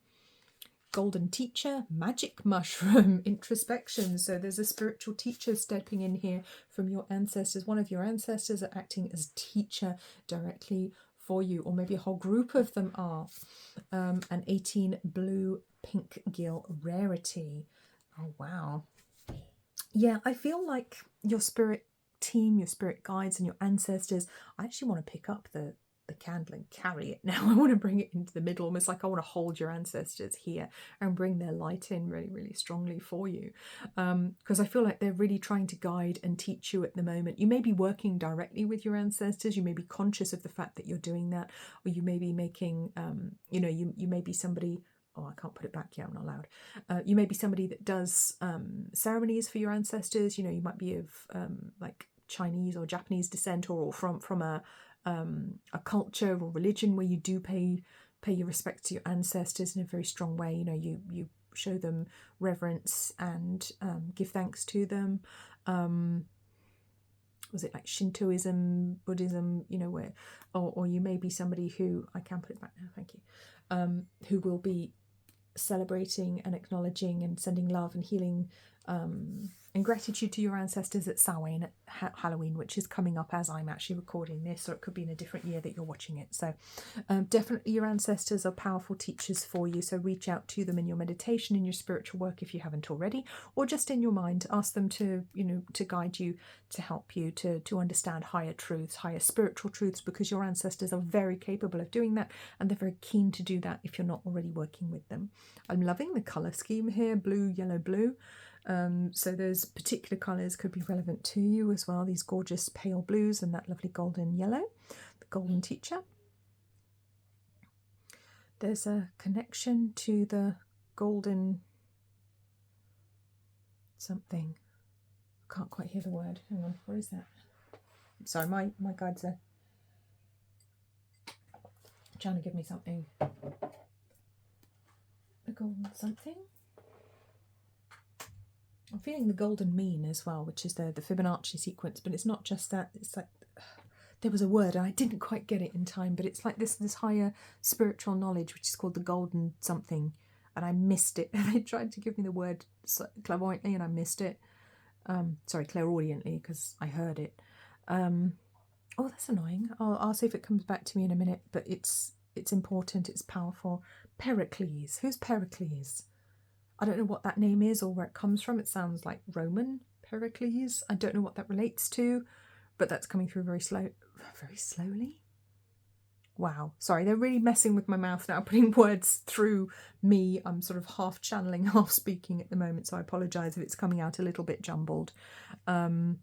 Golden teacher, magic mushroom, introspection. So there's a spiritual teacher stepping in here from your ancestors. One of your ancestors are acting as teacher directly for you, or maybe a whole group of them are. An 18 blue pink gill rarity. Oh, wow. Yeah, I feel like your spirit team, your spirit guides and your ancestors, I actually want to pick up the candle and carry it now. I want to bring it into the middle, almost like I want to hold your ancestors here and bring their light in really, really strongly for you. Because I feel like they're really trying to guide and teach you at the moment. You may be working directly with your ancestors. You may be conscious of the fact that you're doing that, or you may be making, you know, you may be somebody, oh, I can't put it back yet, I'm not allowed. You may be somebody that does ceremonies for your ancestors. You know, you might be of like Chinese or Japanese descent, or from a culture or religion where you do pay your respects to your ancestors in a very strong way. You know, you show them reverence and give thanks to them. Was it like Shintoism, Buddhism? You know, where, or you may be somebody who, I can put it back now, thank you, who will be celebrating and acknowledging and sending love and healing and gratitude to your ancestors at Samhain Halloween, which is coming up as I'm actually recording this, or it could be in a different year that you're watching it. So definitely your ancestors are powerful teachers for you, so reach out to them in your meditation, in your spiritual work if you haven't already, or just in your mind. Ask them to, you know, to guide you, to help you to understand higher truths, higher spiritual truths, because your ancestors are very capable of doing that, and they're very keen to do that if you're not already working with them. I'm loving the colour scheme here, blue, yellow, blue. So those particular colours could be relevant to you as well. These gorgeous pale blues and that lovely golden yellow, the golden teacher. There's a connection to the golden something. I can't quite hear the word. Hang on, what is that? Sorry, my guides are trying to give me something. The golden something. I'm feeling the golden mean as well, which is the Fibonacci sequence, but it's not just that. It's like there was a word and I didn't quite get it in time, but it's like this higher spiritual knowledge, which is called the golden something, and I missed it. They tried to give me the word clairvoyantly and I missed it. Sorry, clairaudiently, because I heard it. Oh, that's annoying. I'll see if it comes back to me in a minute, but it's important, it's powerful. Pericles. Who's Pericles? I don't know what that name is or where it comes from. It sounds like Roman Pericles. I don't know what that relates to, but that's coming through very slowly. Wow. Sorry, they're really messing with my mouth now, putting words through me. I'm sort of half channeling, half speaking at the moment, so I apologise if it's coming out a little bit jumbled. Okay.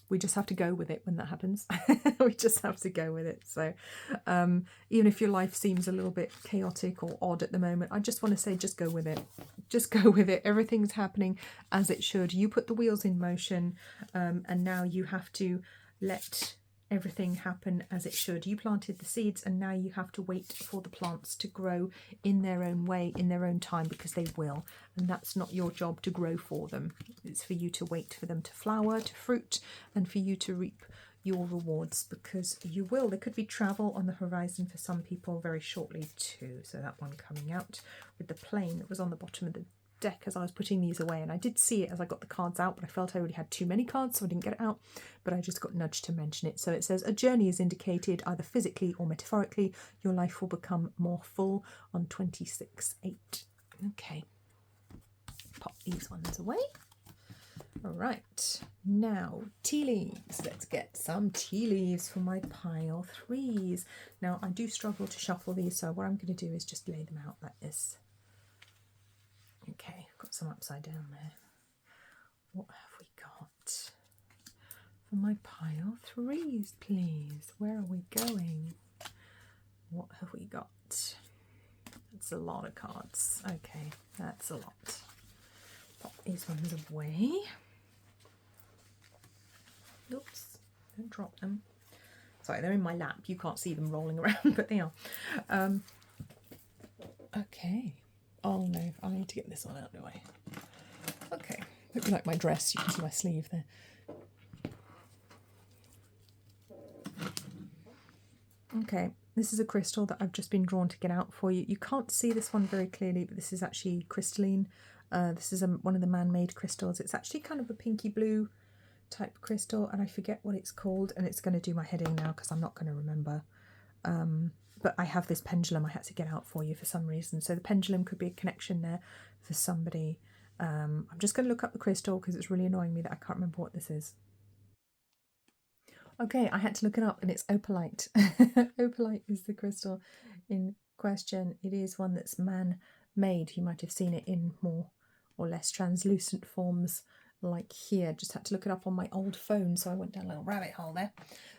We just have to go with it when that happens. We just have to go with it. So even if your life seems a little bit chaotic or odd at the moment, I just want to say, just go with it. Just go with it. Everything's happening as it should. You put the wheels in motion, and now you have to let everything happen as it should. You planted the seeds and now you have to wait for the plants to grow in their own way, in their own time, because they will. And that's not your job to grow for them. It's for you to wait for them to flower, to fruit, and for you to reap your rewards, because you will. There could be travel on the horizon for some people very shortly too. So that one coming out with the plane that was on the bottom of the deck as I was putting these away, and I did see it as I got the cards out, but I felt I already had too many cards, so I didn't get it out, but I just got nudged to mention it. So it says a journey is indicated either physically or metaphorically. Your life will become more full on 26/8. Okay, pop these ones away. All right, now tea leaves. Let's get some tea leaves for my pile threes. Now I do struggle to shuffle these, so what I'm going to do is just lay them out like this. Okay, got some upside down there. What have we got for my pile threes, please? Where are we going? What have we got? That's a lot of cards. Okay, that's a lot. Pop these ones away. Oops, don't drop them. Sorry, they're in my lap. You can't see them rolling around, but they are. Okay. Oh no, I need to get this one out of the way. Okay, hope you like my dress. You can see my sleeve there. Okay, this is a crystal that I've just been drawn to get out for you. You can't see this one very clearly, but this is actually crystalline. This is one of the man-made crystals. It's actually kind of a pinky blue type crystal, and I forget what it's called, and it's going to do my head in now because I'm not going to remember. But I have this pendulum I had to get out for you for some reason. So the pendulum could be a connection there for somebody. I'm just going to look up the crystal because it's really annoying me that I can't remember what this is. Okay, I had to look it up, and it's opalite. Opalite is the crystal in question. It is one that's man-made. You might have seen it in more or less translucent forms like here. Just had to look it up on my old phone, so I went down a little rabbit hole there.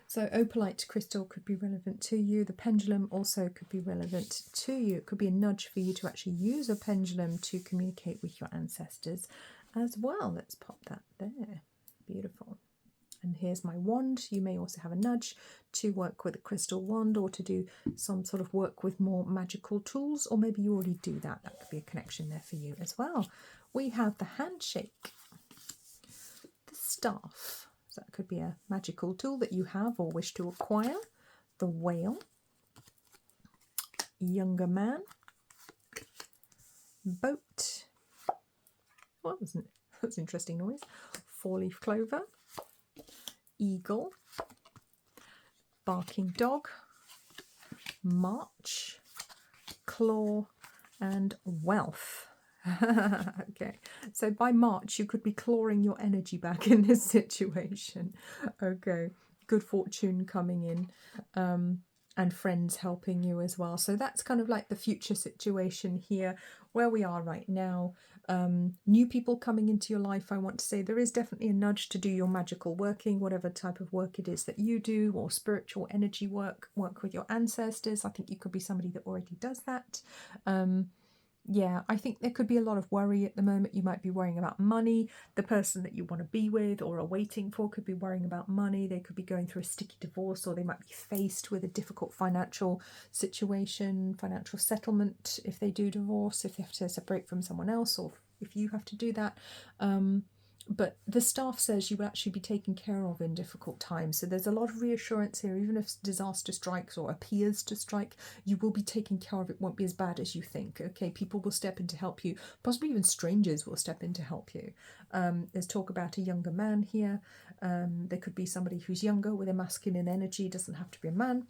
So opalite crystal could be relevant to you. The pendulum also could be relevant to you. It could be a nudge for you to actually use a pendulum to communicate with your ancestors as well. Let's pop that there. Beautiful. And here's my wand. You may also have a nudge to work with a crystal wand or to do some sort of work with more magical tools, or maybe you already do that. That could be a connection there for you as well. We have the handshake, the staff. So that could be a magical tool that you have or wish to acquire. The whale, younger man, boat. What was it? That's an interesting noise. Four-leaf clover, eagle, barking dog, march, claw, and wealth. Okay, so by March you could be clawing your energy back in this situation. Okay, good fortune coming in. and friends helping you as well. So that's kind of like the future situation here, where we are right now. New people coming into your life. I want to say there is definitely a nudge to do your magical working, whatever type of work it is that you do, or spiritual energy work with your ancestors. I think you could be somebody that already does that. Yeah, I think there could be a lot of worry at the moment. You might be worrying about money. The person that you want to be with or are waiting for could be worrying about money. They could be going through a sticky divorce, or they might be faced with a difficult financial situation, financial settlement if they do divorce, if they have to separate from someone else, or if you have to do that. But the staff says you will actually be taken care of in difficult times. So there's a lot of reassurance here. Even if disaster strikes or appears to strike, you will be taken care of. It won't be as bad as you think. Okay, people will step in to help you. Possibly even strangers will step in to help you. There's talk about a younger man here. There could be somebody who's younger with a masculine energy. Doesn't have to be a man.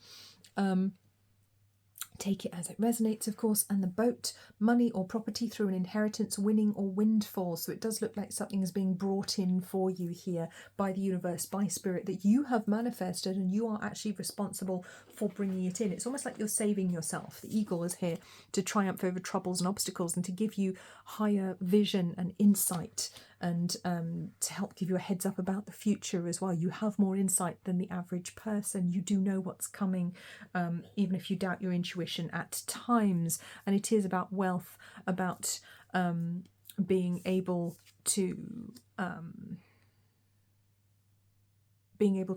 Take it as it resonates, of course. And the boat, money or property through an inheritance, winning or windfall. So it does look like something is being brought in for you here by the universe, by spirit, that you have manifested, and you are actually responsible for bringing it in. It's almost like you're saving yourself. The eagle is here to triumph over troubles and obstacles, and to give you higher vision and insight, and to help give you a heads up about the future as well. You have more insight than the average person. You do know what's coming, even if you doubt your intuition at times. And it is about wealth, about being able to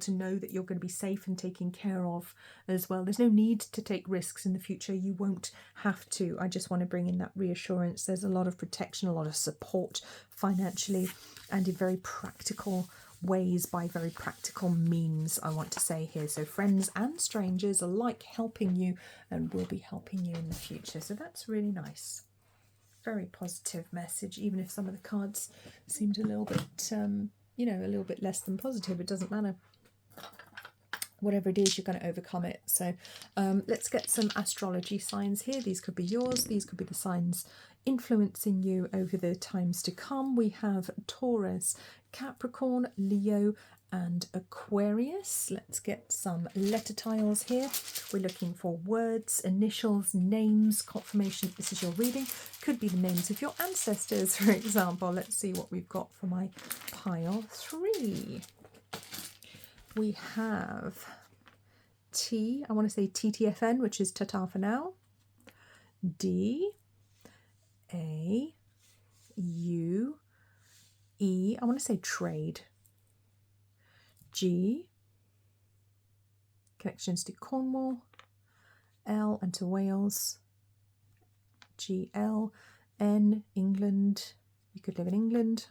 know that you're going to be safe and taken care of as well. There's no need to take risks in the future. You won't have to. I just want to bring in that reassurance. There's a lot of protection, a lot of support financially, and in very practical ways, by very practical means, I want to say here. So friends and strangers alike helping you, and will be helping you in the future. So that's really nice. Very positive message, even if some of the cards seemed a little bit a little bit less than positive. It doesn't matter. Whatever it is, you're going to overcome it. So let's get some astrology signs here. These could be yours. These could be the signs influencing you over the times to come. We have Taurus, Capricorn, Leo, and Aquarius. Let's get some letter tiles here. We're looking for words, initials, names, confirmation. This is your reading. Could be the names of your ancestors, for example. Let's see what we've got for my pile 3. We have T, I want to say TTFN, which is ta-ta for now. D, A, U, E, I want to say trade. G, connections to Cornwall. L, and to Wales. G, L, N, England. You could live in England.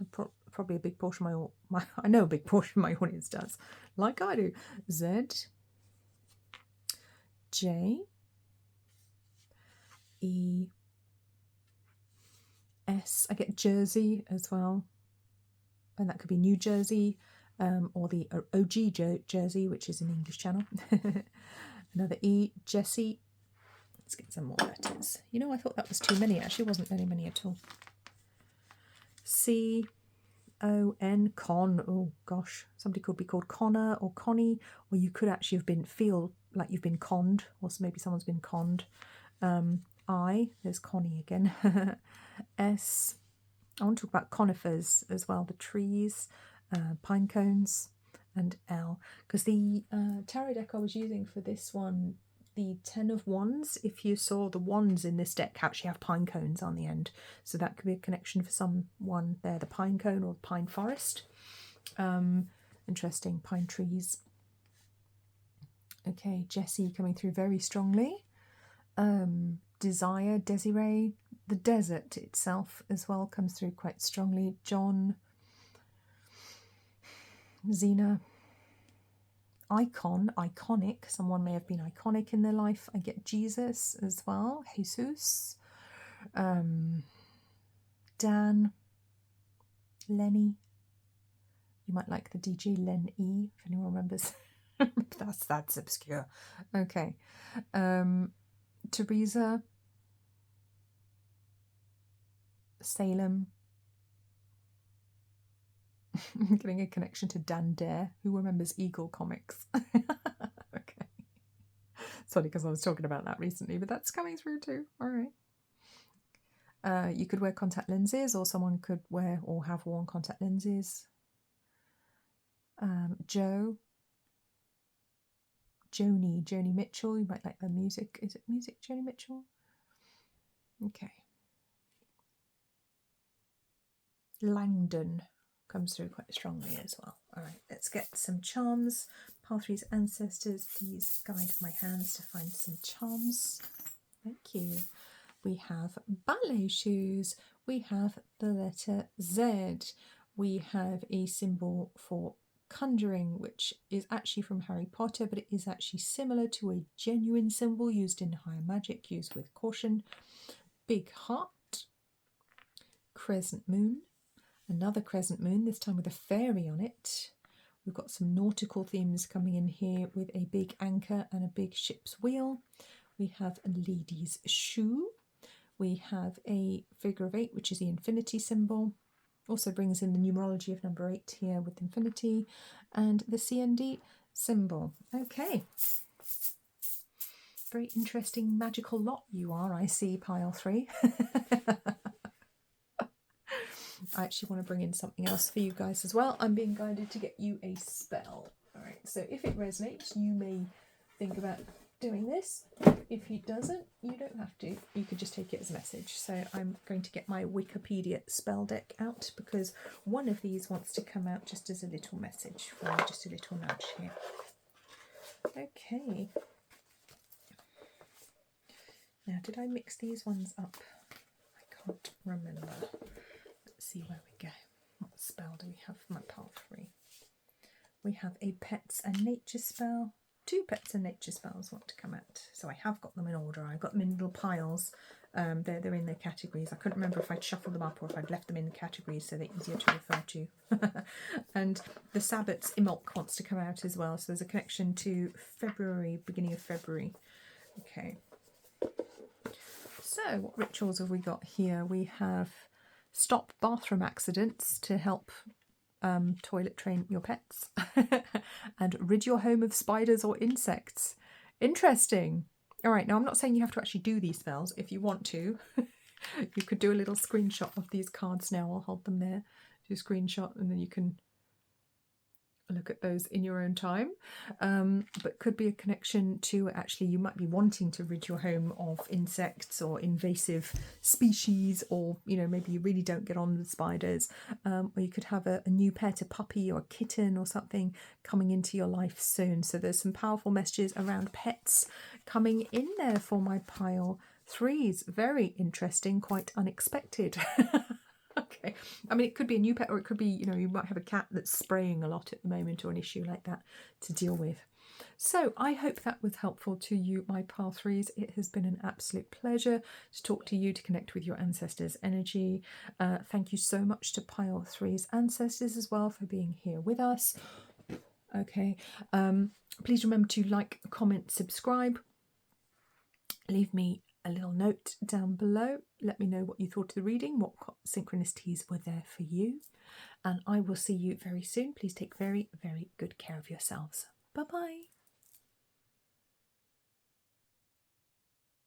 Probably a big portion of my I know a big portion of my audience does, like I do. Z, J, E, S. I get Jersey as well, and that could be New Jersey, or the OG Jersey, which is an English channel. Another E, Jessie. Let's get some more letters. You know, I thought that was too many. Actually, it wasn't very many at all. C, O, N, Con. Oh gosh, somebody could be called Connor or Connie, or you could actually feel like you've been conned, or maybe someone's been conned. I, there's Connie again. S, I want to talk about conifers as well, the trees, pine cones, and L, because the tarot deck I was using for this one, the 10 of Wands, if you saw the wands in this deck actually have pine cones on the end. So that could be a connection for someone there, the pine cone or pine forest. Interesting, pine trees. Okay, Jessie coming through very strongly. Desire, Desiree, the desert itself as well comes through quite strongly. John, Xena, icon, iconic. Someone may have been iconic in their life. I get Jesus as well, Jesus. Dan, Lenny. You might like the DJ Len E, if anyone remembers. that's obscure. Okay. Teresa, Salem. I'm getting a connection to Dan Dare. Who remembers Eagle comics? Okay. It's only because I was talking about that recently, but that's coming through too. All right. You could wear contact lenses, or someone could wear or have worn contact lenses. Joni Mitchell. You might like the music. Is it music, Joni Mitchell? Okay. Langdon comes through quite strongly as well. All right, let's get some charms. Pile 3's ancestors, please guide my hands to find some charms. Thank you. We have ballet shoes. We have the letter Z. We have a symbol for conjuring, which is actually from Harry Potter, but it is actually similar to a genuine symbol used in higher magic, used with caution. Big heart. Crescent moon. Another crescent moon, this time with a fairy on it. We've got some nautical themes coming in here with a big anchor and a big ship's wheel. We have a lady's shoe. We have a figure of 8, which is the infinity symbol. Also brings in the numerology of number 8 here with infinity. And the CND symbol. Okay. Very interesting magical lot you are, I see, pile 3. I actually want to bring in something else for you guys as well. I'm being guided to get you a spell. All right, so if it resonates, you may think about doing this. If it doesn't, you don't have to. You could just take it as a message. So I'm going to get my Wikipedia spell deck out because one of these wants to come out just as a little message for you, just a little nudge here. Okay. Now, did I mix these ones up? I can't remember. Let's see where we go. What spell do we have for my pile 3? We have a pets and nature spell. 2 pets and nature spells want to come out. So I have got them in order. I've got them in little piles. They're in their categories. I couldn't remember if I'd shuffled them up or if I'd left them in the categories so they're easier to refer to. And the Sabbath's Imolk wants to come out as well. So there's a connection to February, beginning of February. Okay. So what rituals have we got here? We have stop bathroom accidents to help toilet train your pets and rid your home of spiders or insects. Interesting. All right, now I'm not saying you have to actually do these spells. If you want to, you could do a little screenshot of these cards now. I'll hold them there. Do a screenshot and then you can look at those in your own time. But could be a connection to actually you might be wanting to rid your home of insects or invasive species, or you know, maybe you really don't get on with spiders, or you could have a new pet, a puppy or a kitten or something coming into your life soon. So there's some powerful messages around pets coming in there for my pile 3s. Very interesting, quite unexpected. Okay, I mean, it could be a new pet, or it could be, you know, you might have a cat that's spraying a lot at the moment, or an issue like that to deal with. So I hope that was helpful to you, my pile 3s. It has been an absolute pleasure to talk to you, to connect with your ancestors' energy. Thank you so much to pile 3's ancestors as well for being here with us. Okay, please remember to like, comment, subscribe. Leave me a little note down below. Let me know what you thought of the reading, what synchronicities were there for you. And I will see you very soon. Please take very, very good care of yourselves. Bye-bye.